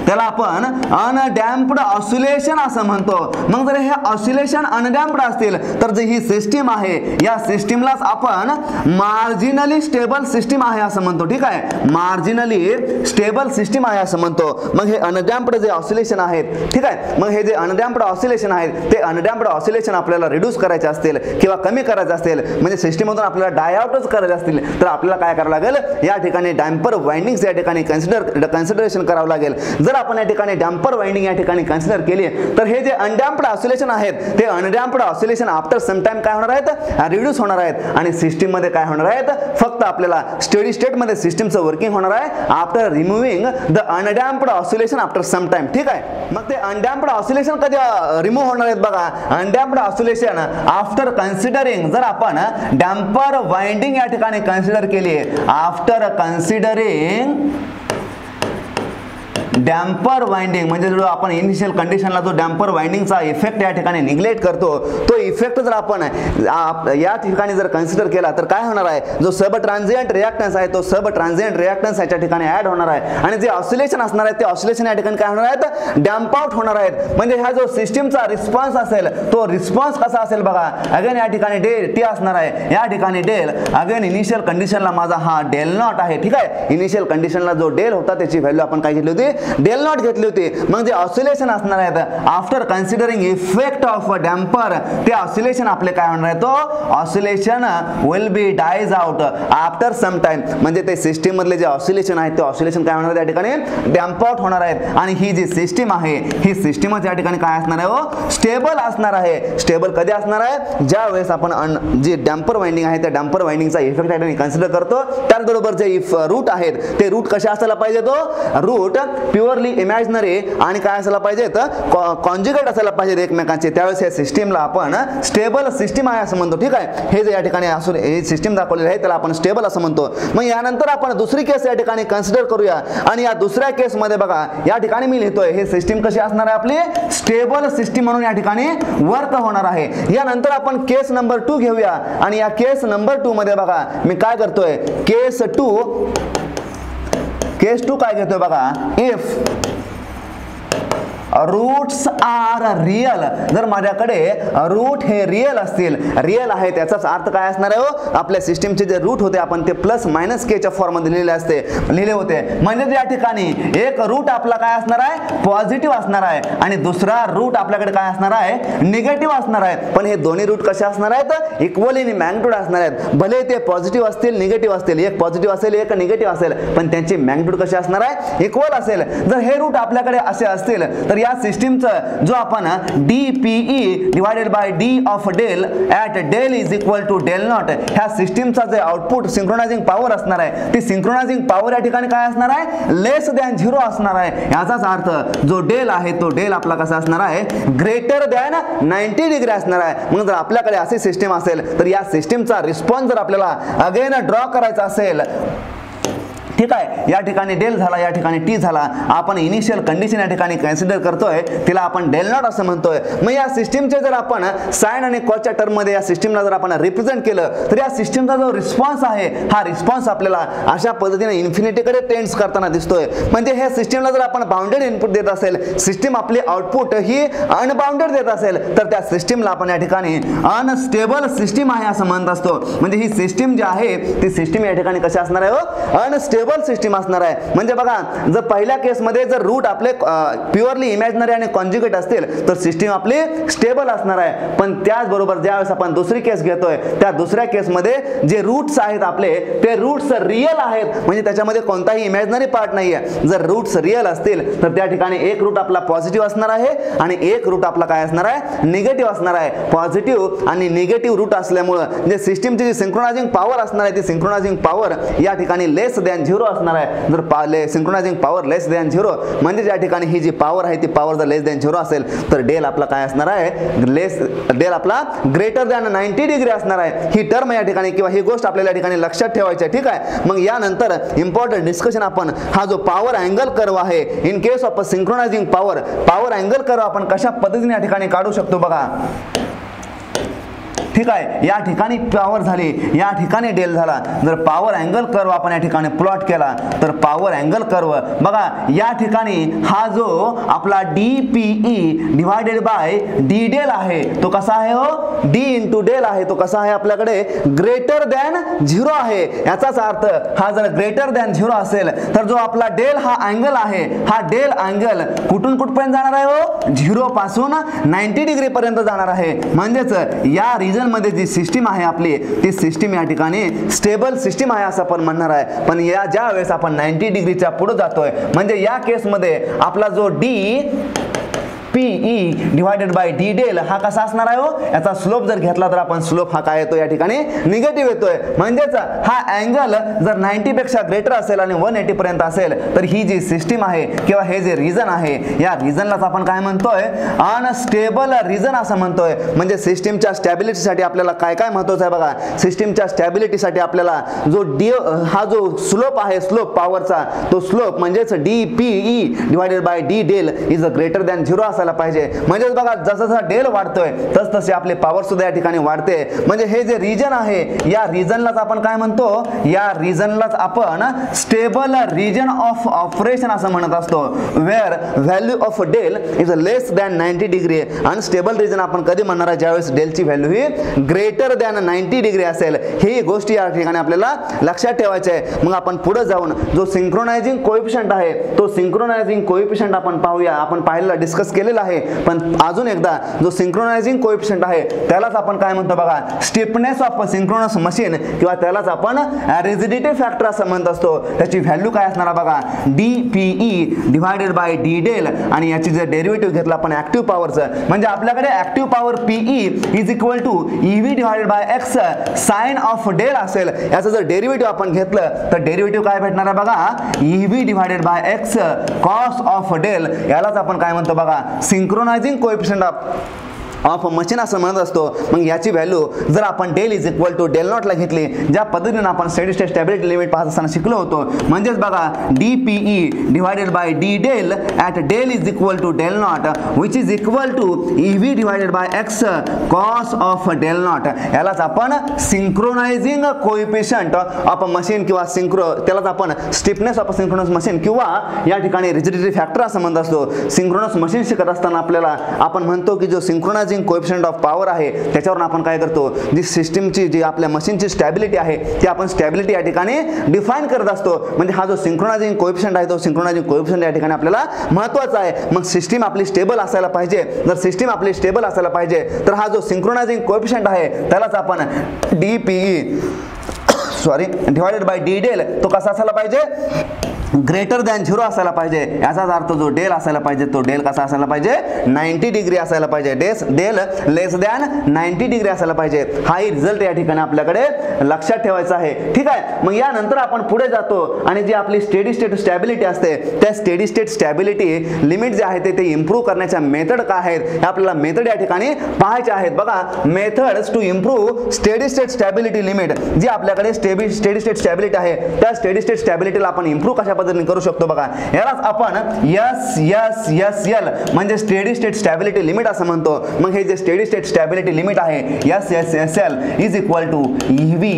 त्याला आपण अनडॅम्प्ड ऑसिलेशन असं म्हणतो. मग जर हे ऑसिलेशन अनडॅम्प्ड असतील तर जी ही सिस्टीम आहे या सिस्टीमलाच आपण मार्जिनली स्टेबल सिस्टीम आहे असं म्हणतो. ठीक आहे. मार्जिनली स्टेबल सिस्टीम आहे असं म्हणतो. मग हे अनडॅम्प्ड जे ऑसिलेशन आहेत, ठीक आहे, मग हे जे अनडॅम्प्ड ऑसिलेशन आहेत ते अनडॅम्प्ड ऑसिलेशन आपल्याला रिड्यूस करायचे असतील किंवा कमी करायचे असतील, म्हणजे सिस्टीममधून आपल्याला डायआउटच करायचे असतील तर आपल्याला काय करावं लागेल, या ठिकाणी डॅम्पर वाइंडिंग्स या ठिकाणी कन्सिडरेशन करावं लागेल. जर आपण या ठिकाणी डॅम्पर वाइंडिंग या ठिकाणी कन्सिडर केली तर हे जे अनडॅम्प्ड ऑसिलेशन आहेत ते अनडॅम्प्ड ऑसिलेशन आफ्टर सम टाइम काय होणार आहेत, रिड्यूस होणार आहेत आणि सिस्टीम मध्ये काय होणार आहेत, फक्त आपल्याला स्टेडी स्टेट मध्ये सिस्टीमचं वर्किंग होणार आहे after removing the undamped oscillation after some time. ठीक आहे. मग ते अनडॅम्प्ड ऑसिलेशन कधी रिमूव्ह होणार आहेत बघा, अनडॅम्प्ड ऑसिलेशन आफ्टर कन्सिडरिंग, जर आपण डॅम्पर वाइंडिंग या ठिकाणी कन्सिडर केली, आफ्टर कन्सिडरिंग डॅम्पर वाइंडिंग, म्हणजे जो आपण इनिशियल कंडिशनला जो डॅम्पर वाइंडिंगचा इफेक्ट या ठिकाणी निग्लेक्ट करतो तो इफेक्ट जर आपण या ठिकाणी जर कन्सिडर केला तर काय होणार आहे, जो सब ट्रान्झिएंट रिएक्टन्स आहे तो सब ट्रान्झिएंट रिएक्टन्स याच्या ठिकाणी ऍड होणार आहे आणि जे ऑसिलेशन असणार आहे ते ऑसिलेशन या ठिकाणी काय होणार आहेत, डॅम्प आउट होणार आहेत. म्हणजे हा जो सिस्टीमचा रिस्पॉन्स असेल तो रिस्पॉन्स कसा असेल बघा, अगेन या ठिकाणी डेल टी असणार आहे, या ठिकाणी डेल, अगेन इनिशियल कंडिशनला माझा हा डेल नॉट आहे. ठीक आहे. इनिशियल कंडिशनला जो डेल होता त्याची व्हॅल्यू आपण काय घेतली होती, डेल नॉट घेतली होती. मग जे ऑसिलेशन असणार आहेत after considering effect of damper, ते ऑसिलेशन आपले काय होणार आहे, तो oscillation will be dies out after some time. म्हणजे ते सिस्टीम मधले जे ऑसिलेशन आहेत ते ऑसिलेशन काय होणार आहे, त्या ठिकाणी डॅम्प आउट होणार आहेत आणि ही जी सिस्टीम आहे ही सिस्टीमच या ठिकाणी काय असणार आहे, स्टेबल असणार आहे. स्टेबल कधी असणार आहे, ज्या वेळेस आपण जे डॅम्पर वाइंडिंग आहे त्या डॅम्पर वाइंडिंगचा इफेक्ट या ठिकाणी कन्सिडर करतो. त्याचबरोबर जे रूट आहेत ते रूट कसे असायला पाहिजे, तो रूट प्युअरली इमॅजिनरी आणि काय असायला पाहिजे, कॉन्जुगेट असायला पाहिजे एकमेकांचे. त्यावेळेस या सिस्टीमला आपण स्टेबल सिस्टीम आहे असं म्हणतो. ठीक आहे. हे जे या ठिकाणी असून हे सिस्टीम दाखवलेली आहे त्याला आपण स्टेबल असं म्हणतो. मग यानंतर आपण दुसरी केस या ठिकाणी कन्सिडर करूया आणि या दुसऱ्या केस मध्ये बघा या ठिकाणी मी लिहितोय हे सिस्टीम कशी असणार आहे, आपली स्टेबल सिस्टीम म्हणून या ठिकाणी वर्क होणार आहे. यानंतर आपण केस नंबर 2 घेऊया आणि या केस नंबर 2 मध्ये बघा मी काय करतोय, केस 2 काय घेतोय बघा, इफ रूट्स आर रियल, जर माझ्याकडे रूट हे रियल असतील, रियल आहे त्याचाच अर्थ काय असणार आहे, आपल्या सिस्टीमचे जे रूट होते आपण ते प्लस मायनस के च्या फॉर्म मध्ये लिहिले होते. म्हणजे या ठिकाणी एक रूट आपला काय असणार आहे, पॉझिटिव्ह असणार आहे आणि दुसरा रूट आपल्याकडे काय असणार आहे, निगेटिव्ह असणार आहे. पण हे दोन्ही रूट कसे असणार आहेत, इक्वली इन मॅग्निट्यूड असणार आहेत. भले ते पॉझिटिव्ह असतील निगेटिव्ह असतील, एक पॉझिटिव्ह असेल एक निगेटिव्ह असेल, पण त्यांची मॅग्निट्यूड कशी असणार आहे, इक्वल असेल. जर हे रूट आपल्याकडे असे असतील तर या सिस्टीमचं जो आपण DPE divided by D of del at del is equal to del not, ह्या सिस्टीमचा जे आउटपुट सिंक्रोनायझिंग पॉवर असणार आहे ती सिंक्रोनायझिंग पॉवर या ठिकाणी काय असणार आहे, लेस दॅन 0 असणार आहे. याचाच अर्थ जो डेल आहे तो डेल आपला कसा असणार आहे, ग्रेटर दॅन 90 डिग्री असणार आहे. मग जर आपल्याकडे अशी सिस्टीम असेल तर या सिस्टीमचा रिस्पॉन्स जर आपल्याला अगेन ड्रॉ करायचा असेल, ठीक आहे, या ठिकाणी डेल झाला या ठिकाणी टी झाला, आपण इनिशियल कंडिशन या ठिकाणी कन्सिडर करतोय तिला आपण डेल नॉट असं म्हणतोय. मग या सिस्टीमचे जर आपण साइन आणि कॉसच्या टर्म मध्ये या सिस्टीमला जर आपण रिप्रेझेंट केलं तर या सिस्टीमचा जो रिस्पॉन्स आहे हा रिस्पॉन्स आपल्याला अशा पद्धतीने इन्फिनिटीकडे टेंड्स करताना दिसतोय. म्हणजे ह्या सिस्टीमला जर आपण बाउंडेड इनपुट देत असेल, सिस्टीम आपली आउटपुट ही अनबाउंडेड देत असेल तर त्या सिस्टीमला आपण या ठिकाणी अनस्टेबल सिस्टीम आहे असं म्हणत असतो. म्हणजे ही सिस्टीम जी आहे ती सिस्टीम या ठिकाणी कशी असणार आहे, अनस्टेबल सिस्टीम असणार आहे. म्हणजे बघा जर पहिल्या केस मध्ये जर रूट आपले प्युअरली इमॅजिनरी आणि कॉन्जुगेट असतील तर सिस्टीम आपली स्टेबल असणार आहे. पण त्याचबरोबर ज्यावेळेस आपण दुसरी केस घेतोय त्या दुसऱ्या केस मध्ये जे रूट्स आहेत आपले ते रूट्स रियल आहेत, म्हणजे त्याच्यामध्ये कोणताही इमॅजिनरी पार्ट नाहीये. जर रूट्स रियल असतील तर त्या ठिकाणी एक रूट आपला पॉझिटिव्ह असणार आहे आणि एक रूट आपला काय असणार आहे, निगेटिव्ह असणार आहे. पॉझिटिव्ह आणि निगेटिव्ह रूट असल्यामुळे जे सिस्टीमची जी सिंक्रोनायझिंग पॉवर असणार आहे ती सिंक्रोनायझिंग पॉवर या ठिकाणी लेस दॅन 0 झिरो असणार आहे. जर सिंक्रोनायझिंग पॉवर लेस दॅन झिरो म्हणजे या ठिकाणी ही जी पॉवर आहे ती पॉवर जर लेस दॅन झिरो असेल तर डेल आपला काय असणार आहे, डेल आपला ग्रेटर दॅन 90 डिग्री असणार आहे. ही टर्म या ठिकाणी किंवा ही गोष्ट आपल्याला या ठिकाणी लक्षात ठेवायची आहे. ठीक आहे. मग यानंतर इम्पॉर्टंट डिस्कशन आपण हा जो पॉवर अँगल कर्व आहे in case of synchronizing power angle curve आपण कशा पद्धतीने या ठिकाणी काढू शकतो बघा. ठीक आहे. या ठिकाणी पॉवर झाली, या ठिकाणी डेल झाला. जर पॉवर अँगल कर्व आपण या ठिकाणी प्लॉट केला तर पॉवर अँगल कर्व बघा या ठिकाणी हा जो आपला DPE divided by D del आहे तो कसा आहे हो, D इंटू डेल आहे. तो कसा आहे आपल्याकडे ग्रेटर दॅन झिरो आहे. याचाच अर्थ हा जर ग्रेटर दॅन झिरो असेल तर जो आपला डेल हा अँगल आहे हा डेल अँगल कुठून कुठपर्यंत जाणार आहे हो, 0 पासून 90 डिग्री पर्यंत जाणार आहे. म्हणजेच या रिजन मध्ये जी सिस्टीम आहे आपली ती सिस्टीम या ठिकाणी स्टेबल सिस्टीम आहे असं आपण म्हणणार आहे. पण या ज्या वेळेस आपण 90 डिग्रीच्या पुढे जातोय म्हणजे या केस मध्ये आपला जो DPE divided by D del हा कसा असणार आहे हो, याचा स्लोप जर घेतला तर आपण स्लोप हा काय येतो या ठिकाणी निगेटिव्ह येतोय. म्हणजेच हा अँगल जर 90 पेक्षा ग्रेटर असेल आणि 180 पर्यंत असेल तर ही जी सिस्टीम आहे किंवा हे जे रिजन आहे या रिजनलाच आपण काय म्हणतोय, अनस्टेबल रिजन असं म्हणतोय. म्हणजे सिस्टीमच्या स्टॅबिलिटीसाठी आपल्याला काय काय महत्त्वाचं आहे बघा. सिस्टीमच्या स्टॅबिलिटीसाठी आपल्याला जो हा जो स्लोप आहे स्लोप पॉवरचा तो स्लोप म्हणजेच DPE divided by D del is greater than zero असायला पाहिजे. म्हणजे बघा जसं जसं डेल वाढतोय तस तसे आपले पॉवर सुद्धा या ठिकाणी वाढते. म्हणजे हे जे रिजन आहे या रिजनलाच आपण काय म्हणतो, या रिजनलाच आपण स्टेबल रिजन ऑफ ऑपरेशन असं म्हणत असतो. Where value of del is less than 90 degree. Unstable region आपण कधी म्हणणार आहे, ज्यावेळेस डेलची व्हॅल्यू ही ग्रेटर दॅन 90 डिग्री असेल. ही गोष्टी या ठिकाणी आपल्याला लक्षात ठेवायची आहे. मग आपण पुढे जाऊन जो सिंक्रोनायझिंग कोएफिशियंट आहे तो सिंक्रोनायझिंग कोएफिशियंट आपण पाहूया. आपण पाहिलेला डिस्कस केलेला आहे पण अजून एकदा जो सिंक्रोनायझिंग कोएफिशियंट आहे त्यालाच आपण काय म्हणतो बघा, स्टिफनेस ऑफ सिंक्रोनस मशीन किंवा त्यालाच आपण रिजिडिटी फॅक्टर असं म्हणत असतो. त्याची व्हॅल्यू काय असणार बघा, DPE divided by D del आणि याची जर डेरिव्हेटिव्ह घेतला आपण ऍक्टिव्ह पॉवरचं म्हणजे आपल्याकडे active power PE is equal to EV divided by x sine of del असेल. याचं जर डेरिव्हेटिव्ह आपण घेतलं तर डेरिव्हेटिव्ह काय भेटणार आहे बघा, EV divided by x cos of del. यालाच आपण काय म्हणतो बघा, सिंक्रोनायझिंग कोएफिशियंट ऑफ मशीन असं म्हणत असतो. मग याची व्हॅल्यू जर आपण del is equal to del not ला घेतली ज्या पद्धतीने आपण स्टेडी स्टेट स्टॅबिलिटी लिमिट पाहत असताना शिकलो होतो. म्हणजेच बघा DPE divided by D del at del is equal to del not which is equal to EV divided by x cos of del not. यालाच आपण सिंक्रोनायझिंग कोएफिशियंट ऑफ मशीन किंवा त्यालाच आपण स्टिफनेस ऑफ सिंक्रोनस मशीन किंवा या ठिकाणी rigidity factor असं म्हणत असतो. सिंक्रोनस मशीन शिकत असताना आपल्याला आपण म्हणतो की जो सिंक्रोनायझिंग कोएफिशियंट ऑफ पॉवर आहे त्याच्यावर आपण काय करतो, जी सिस्टीमची जी आपल्या मशीनची स्टॅबिलिटी आहे ती आपण स्टॅबिलिटी या ठिकाणी डिफाइन करत असतो. म्हणजे हा जो सिंक्रोनायझिंग कोएफिशियंट आहे तो सिंक्रोनायझिंग कोएफिशियंट या ठिकाणी आपल्याला महत्त्वाचा आहे. मग सिस्टीम आपली स्टेबल असायला पाहिजे. जर सिस्टीम आपली स्टेबल असायला पाहिजे तर हा जो सिंक्रोनायझिंग कोएफिशियंट आहे त्यालाच आपण डिवायडेड बाय डी डेल तो कसा असायला पाहिजे, ग्रेटर दॅन झिरो असायला पाहिजे. याचाच अर्थ जो डेल असायला पाहिजे तो डेल कसा असायला पाहिजे, 90 डिग्री असायला पाहिजे. डेल लेस दॅन 90 डिग्री असायला पाहिजे. हाही रिझल्ट या ठिकाणी आपल्याकडे लक्षात ठेवायचा आहे. ठीक आहे. मग यानंतर आपण पुढे जातो आणि जी आपली स्टेडी स्टेट स्टॅबिलिटी असते त्या स्टेडी स्टेट स्टॅबिलिटी लिमिट जे आहे ते इम्प्रूव्ह करण्याच्या मेथड काय आहेत हे आपल्याला मेथड या ठिकाणी पाहायचे आहेत. बघा methods to improve steady state stability limit. जी आपल्याकडे स्टेडी स्टेट स्टॅबिलिटी आहे त्या स्टेडी स्टेट स्टॅबिलिटीला आपण इम्प्रूव्ह कशा पद्धतीने करू शकतो बघा. यालाच आपण SSL म्हणजे स्टेडी स्टेट स्टॅबिलिटी लिमिट असं म्हणतो. मग हे जे स्टेडी स्टेट स्टॅबिलिटी लिमिट आहे SSL is equal to EV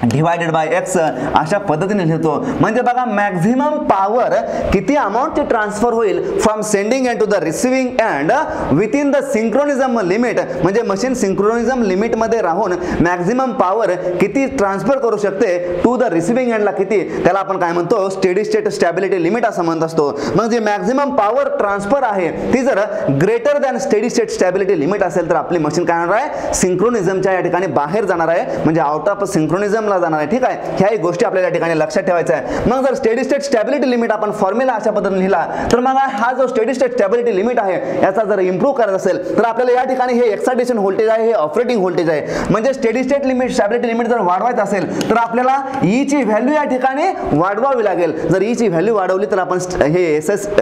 divided by x अशा पद्धतीने लिहितो. म्हणजे बघा मॅक्झिमम पॉवर किती अमाऊंटची ट्रान्सफर होईल from sending end to the receiving end within the synchronism limit. म्हणजे मशीन सिंक्रोनिझम लिमिट मध्ये राहून मॅक्झिमम पॉवर किती ट्रान्सफर करू शकते टू द रिसिविंग एंडला किती, त्याला आपण काय म्हणतो स्टेडी स्टेट स्टॅबिलिटी लिमिट असं म्हणत असतो. मग जे मॅक्झिमम पॉवर ट्रान्सफर आहे ती जर greater than steady state stability limit असेल तर आपली मशीन काय होणार आहे, सिंक्रोनिझमच्या या ठिकाणी बाहेर जाणार आहे. म्हणजे आउट ऑफ सिंक्रोनिझम मानला जाणार आहे, ठीक आहे. ह्याही गोष्टी आपल्याला या ठिकाणी लक्षात ठेवायचं आहे. मग जर स्टेडी स्टेट स्टॅबिलिटी लिमिट आपण फॉर्म्युला अशा पद्धतीने लिहिला तर मग हा जो स्टेडी स्टेट स्टॅबिलिटी लिमिट आहे याचा जर इम्प्रूव्ह करायचा असेल तर आपल्याला या ठिकाणी हे एक्साइटेशन व्होल्टेज आहे, हे ऑपरेटिंग व्होल्टेज आहे. म्हणजे steady state limit stability limit जर वाढवायचं असेल तर आपल्याला ई ची व्हॅल्यू या ठिकाणी वाढवावी लागेल. जर ई ची व्हॅल्यू वाढवली तर आपण हे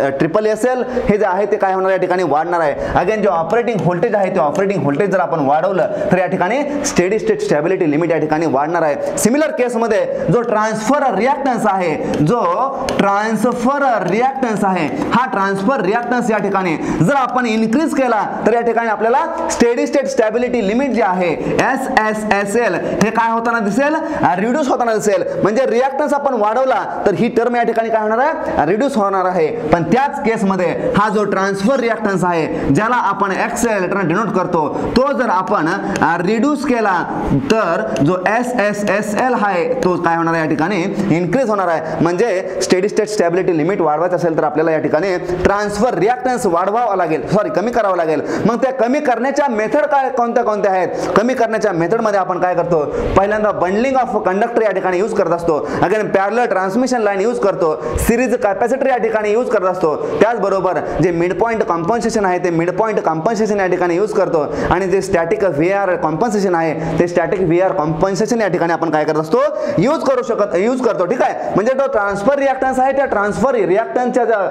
ट्रिपल एसएल हे जे आहे ते काय होणार या ठिकाणी वाढणार आहे. अगेन जे ऑपरेटिंग व्होल्टेज आहे ते ऑपरेटिंग व्होल्टेज जर आपण वाढवलं तर या ठिकाणी स्टेडी स्टेट स्टॅबिलिटी लिमिट या ठिकाणी वाढणार आहे. सिमिलर केस मध्ये जो ट्रान्सफर रिएक्टन्स आहे, जो ट्रान्सफर रिएक्टन्स आहे, हा ट्रान्सफर रिएक्टन्स या ठिकाणी जर आपण इन्क्रीज केला तर या ठिकाणी आपल्याला स्टेडी स्टेट स्टॅबिलिटी लिमिट जे आहे SSSL हे काय होताना दिसेल, रिड्यूस होताना दिसेल. म्हणजे रिएक्टन्स आपण वाढवला तर ही टर्म या ठिकाणी काय होणार आहे, रिड्यूस होणार आहे. पण त्याच केस मध्ये हा जो ट्रान्सफर रिएक्टन्स आहे ज्याला आपण XL डिनोट करतो तो जर आपण रिड्यूस केला तर जो SSSL आहे तो काय होणार आहे या ठिकाणी इन्क्रीज होणार आहे. म्हणजे स्टेडी स्टेट स्टॅबिलिटी लिमिट वाढवायचं असेल तर आपल्याला या ठिकाणी ट्रान्सफर रिएक्टन्स वाढवावा लागेल, कमी करावं लागेल. मग त्या कमी करण्याच्या मेथड काय कोणत्या आहेत? कमी करण्याच्या मेथड मध्ये आपण काय करतो, पहिल्यांदा बंडलिंग ऑफ कंडक्टर या ठिकाणी यूज करत असतो. Again parallel transmission line use करतो, सिरीज कॅपॅसिटर या ठिकाणी यूज करत असतो. त्याचबरोबर जे मिड पॉइंट कॉम्पन्सेशन आहे ते मिड पॉइंट कॉम्पन्सेशन या ठिकाणी यूज करतो. आणि जे स्टॅटिक व्हीआर कॉम्पन्सेशन आहे ते स्टॅटिक व्हीआर कॉम्पन्सेशन या ठिकाणी आपण काय करत असतो, यूज करतो, ठीक आहे. म्हणजे तो ट्रान्सफर रिएक्टन्स आहे त्या ट्रान्सफर रिएक्टन्सच्या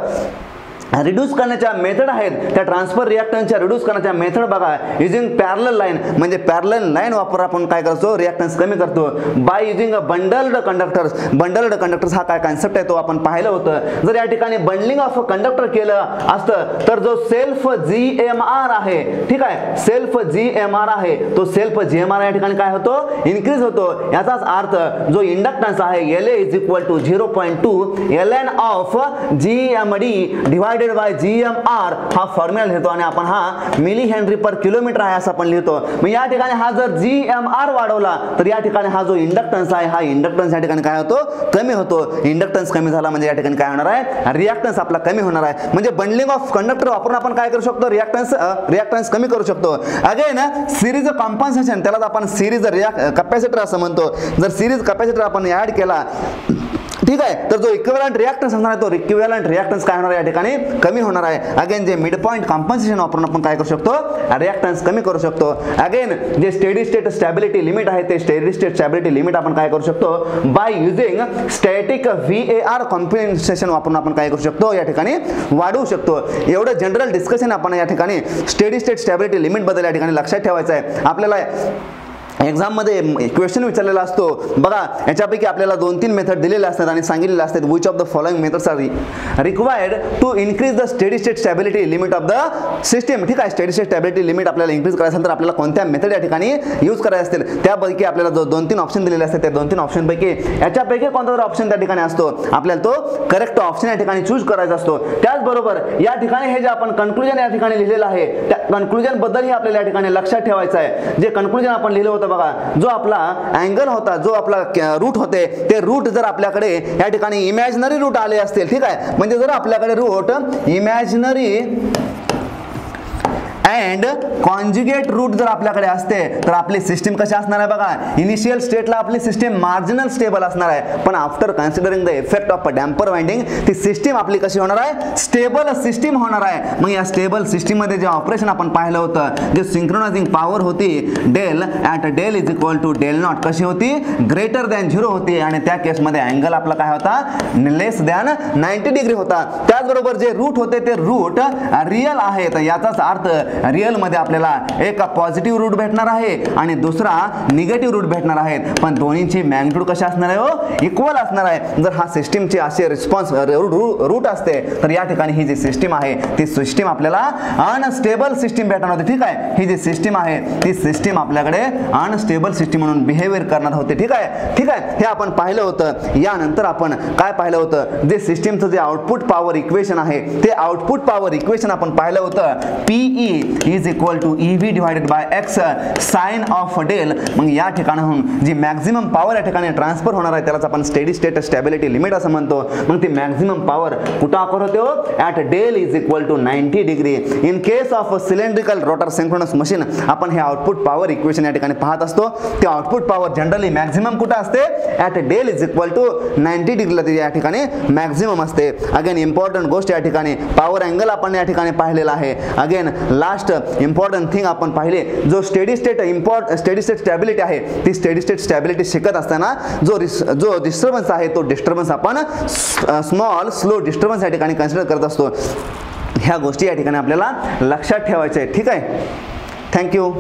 रिड्यूस करण्याच्या मेथड आहेत, त्या ट्रान्सफर रिएक्टन्सच्या रिड्यूस करण्याच्या मेथड बघा. युजिंग पॅरलल लाईन, म्हणजे पॅरलल लाईन वापर आपण काय करतो, रिएक्टन्स कमी करतो by using bundled conductors. Bundled conductors हा काय कॉन्सेप्ट आहे तो आपण पाहिलं होतं. जर या ठिकाणी बंडलिंग ऑफ कंडक्टर केलं असतं तर जो सेल्फ GMR आहे, ठीक आहे, सेल्फ GMR आहे तो सेल्फ GMR या ठिकाणी काय होतो, इन्क्रीज होतो. याचाच अर्थ जो इंडक्टन्स आहे LA = 0.2 ln of GMD divided by GMR हा फॉर्म्युला लिहितो आणि आपण हा मिली हेनरी पर किलोमीटर आहे असं आपण लिहितो. मग या ठिकाणी हा जर GMR वाढवला तर या ठिकाणी हा जो इंडक्टन्स आहे हा इंडक्टन्स या ठिकाणी काय होतो, कमी होतो. इंडक्टन्स कमी झाला म्हणजे या ठिकाणी काय होणार आहे, रिएक्टन्स आपला कमी होणार आहे. म्हणजे बंडलिंग ऑफ कंडक्टर वापरून आपण काय करू शकतो, रिएक्टन्स कमी करू शकतो. अगेन सिरीज कॉम्पन्सेशन, त्याला आपण सिरीज कॅपॅसिटर असं म्हणतो. जर सिरीज कॅपॅसिटर आपण ऍड केला, ठीक आहे, तर जो इक्विव्हॅलंट रिएक्टन्स असणार आहे तो इक्विव्हॅलंट रिएक्टन्स काय होणार आहे या ठिकाणी कमी होणार आहे. अगेन जे मिड पॉइंट कॉम्पन्सेशन वापरून आपण काय करू शकतो, रिएक्टन्स कमी करू शकतो. अगेन जे स्टेडी स्टेट स्टॅबिलिटी लिमिट आहे ते स्टेडी स्टेट स्टॅबिलिटी लिमिट आपण काय करू शकतो, by using static VAR compensation वापरून आपण काय करू शकतो, या ठिकाणी वाढवू शकतो. एवढं जनरल डिस्कशन आपण या ठिकाणी स्टेडी स्टेट स्टॅबिलिटी लिमिट बद्दल या ठिकाणी लक्षात ठेवायचं आहे. आपल्याला एक्झाम मध्ये क्वेश्चन विचारलेला असतो बघा, याच्यापैकी आपल्याला 2-3 मेथड दिलेले असतात आणि सांगितलेले असतात which of the following methods are required to increase the steady state stability limit of the system. ठीक आहे, स्टेडी स्टेट स्टॅबिलिटी लिमिट आपल्याला इन्क्रीज करायचं असेल तर आपल्याला कोणत्या मेथड या ठिकाणी यूज करायचे असतील. त्यापैकी आपल्याला जो 2-3 ऑप्शन दिलेले असतात त्या 2-3 ऑप्शन पैकी याच्यापैकी कोणता जर ऑप्शन त्या ठिकाणी असतो आपल्याला तो करेक्ट ऑप्शन या ठिकाणी चूज करायचा असतो. त्याचबरोबर या ठिकाणी हे जे आपण कन्क्लुजन या ठिकाणी लिहिलेलं आहे त्या कन्क्लुजन बद्दलही आपल्याला या ठिकाणी लक्षात ठेवायचं आहे. जे कन्क्लुजन आपण लिहिलं होतं बघा, जो आपला अँगल होता, जो आपला रूट होते ते रूट जर आपल्याकडे या ठिकाणी इमॅजिनरी रूट आले असतील, ठीक आहे, म्हणजे जर आपल्याकडे root imaginary and conjugate root जर आपल्याकडे असते तर आपली सिस्टीम कशी असणार आहे बघा. इनिशियल स्टेटला आपली सिस्टीम मार्जिनल स्टेबल असणार आहे, पण after considering the effect of damper winding ती सिस्टीम आपली कशी होणार आहे, स्टेबल सिस्टीम होणार आहे. मग या स्टेबल सिस्टीम मध्ये जे ऑपरेशन आपण पाहिलं होतं, जे सिंक्रोनायझिंग पॉवर होती del at del is equal to del not कशी होती, ग्रेटर दॅन 0 होती आणि त्या केसमध्ये अँगल आपला काय होता, लेस दॅन 90 डिग्री होता. त्याचबरोबर जे रूट होते ते रूट रियल आहे, तर याचाच अर्थ रियल मध्ये आपल्याला एक पॉझिटिव्ह रूट भेटणार आहे आणि दुसरा निगेटिव्ह रूट भेटणार आहेत, पण दोन्हीची मॅग्निट्यूड कशी असणार आहे, हो इक्वल असणार आहे. जर हा सिस्टीमची असे रिस्पॉन्स रूट असते तर या ठिकाणी ही जी सिस्टीम आहे ती सिस्टीम आपल्याला अनस्टेबल सिस्टीम भेटणार होती. ठीक आहे, ही जी सिस्टीम आहे ती सिस्टीम आपल्याकडे अनस्टेबल सिस्टीम म्हणून बिहेवियर करणार होते. ठीक आहे, ठीक आहे, हे आपण पाहिलं होतं. यानंतर आपण काय पाहिलं होतं, जे सिस्टीमचं जे आउटपुट पॉवर इक्वेशन आहे ते आउटपुट पॉवर इक्वेशन आपण पाहिलं होतं. PE is equal to EV divided by x sine of del. मग या ठिकाणाहून जी मॅक्झिमम पॉवर या ठिकाणी ट्रान्सफर होणार आहे त्यालाच आपण स्टेडी स्टेट स्टॅबिलिटी लिमिट असं म्हणतो. मग ती मॅक्झिमम पॉवर कुठं ऑकर होते हो? At del is equal to 90 degree. In case of cylindrical rotor synchronous machine आपण हे आउटपुट पॉवर इक्वेशन या ठिकाणी पाहत असतो. ते आउटपुट पॉवर जनरली मॅक्झिमम कुठं असते? At del is equal to 90 डिग्रीला या ठिकाणी मॅक्झिमम असते. अगेन इम्पॉर्टंट गोष्ट या ठिकाणी पॉवर अँगल आपण या ठिकाणी पाहिलेला आहे. अगेन लास्ट इम्पॉर्टंट थिंग आपण पाहिले, जो स्टेडी स्टेट स्टॅबिलिटी आहे ती स्टेडी स्टेट स्टॅबिलिटी शिकत असताना जो डिस्टर्बन्स आहे तो डिस्टर्बन्स आपण स्मॉल स्लो डिस्टर्बन्स या ठिकाणी कन्सिडर करत असतो. ह्या गोष्टी या ठिकाणी आपल्याला लक्षात ठेवायच्या आहेत. ठीक आहे. थँक्यू.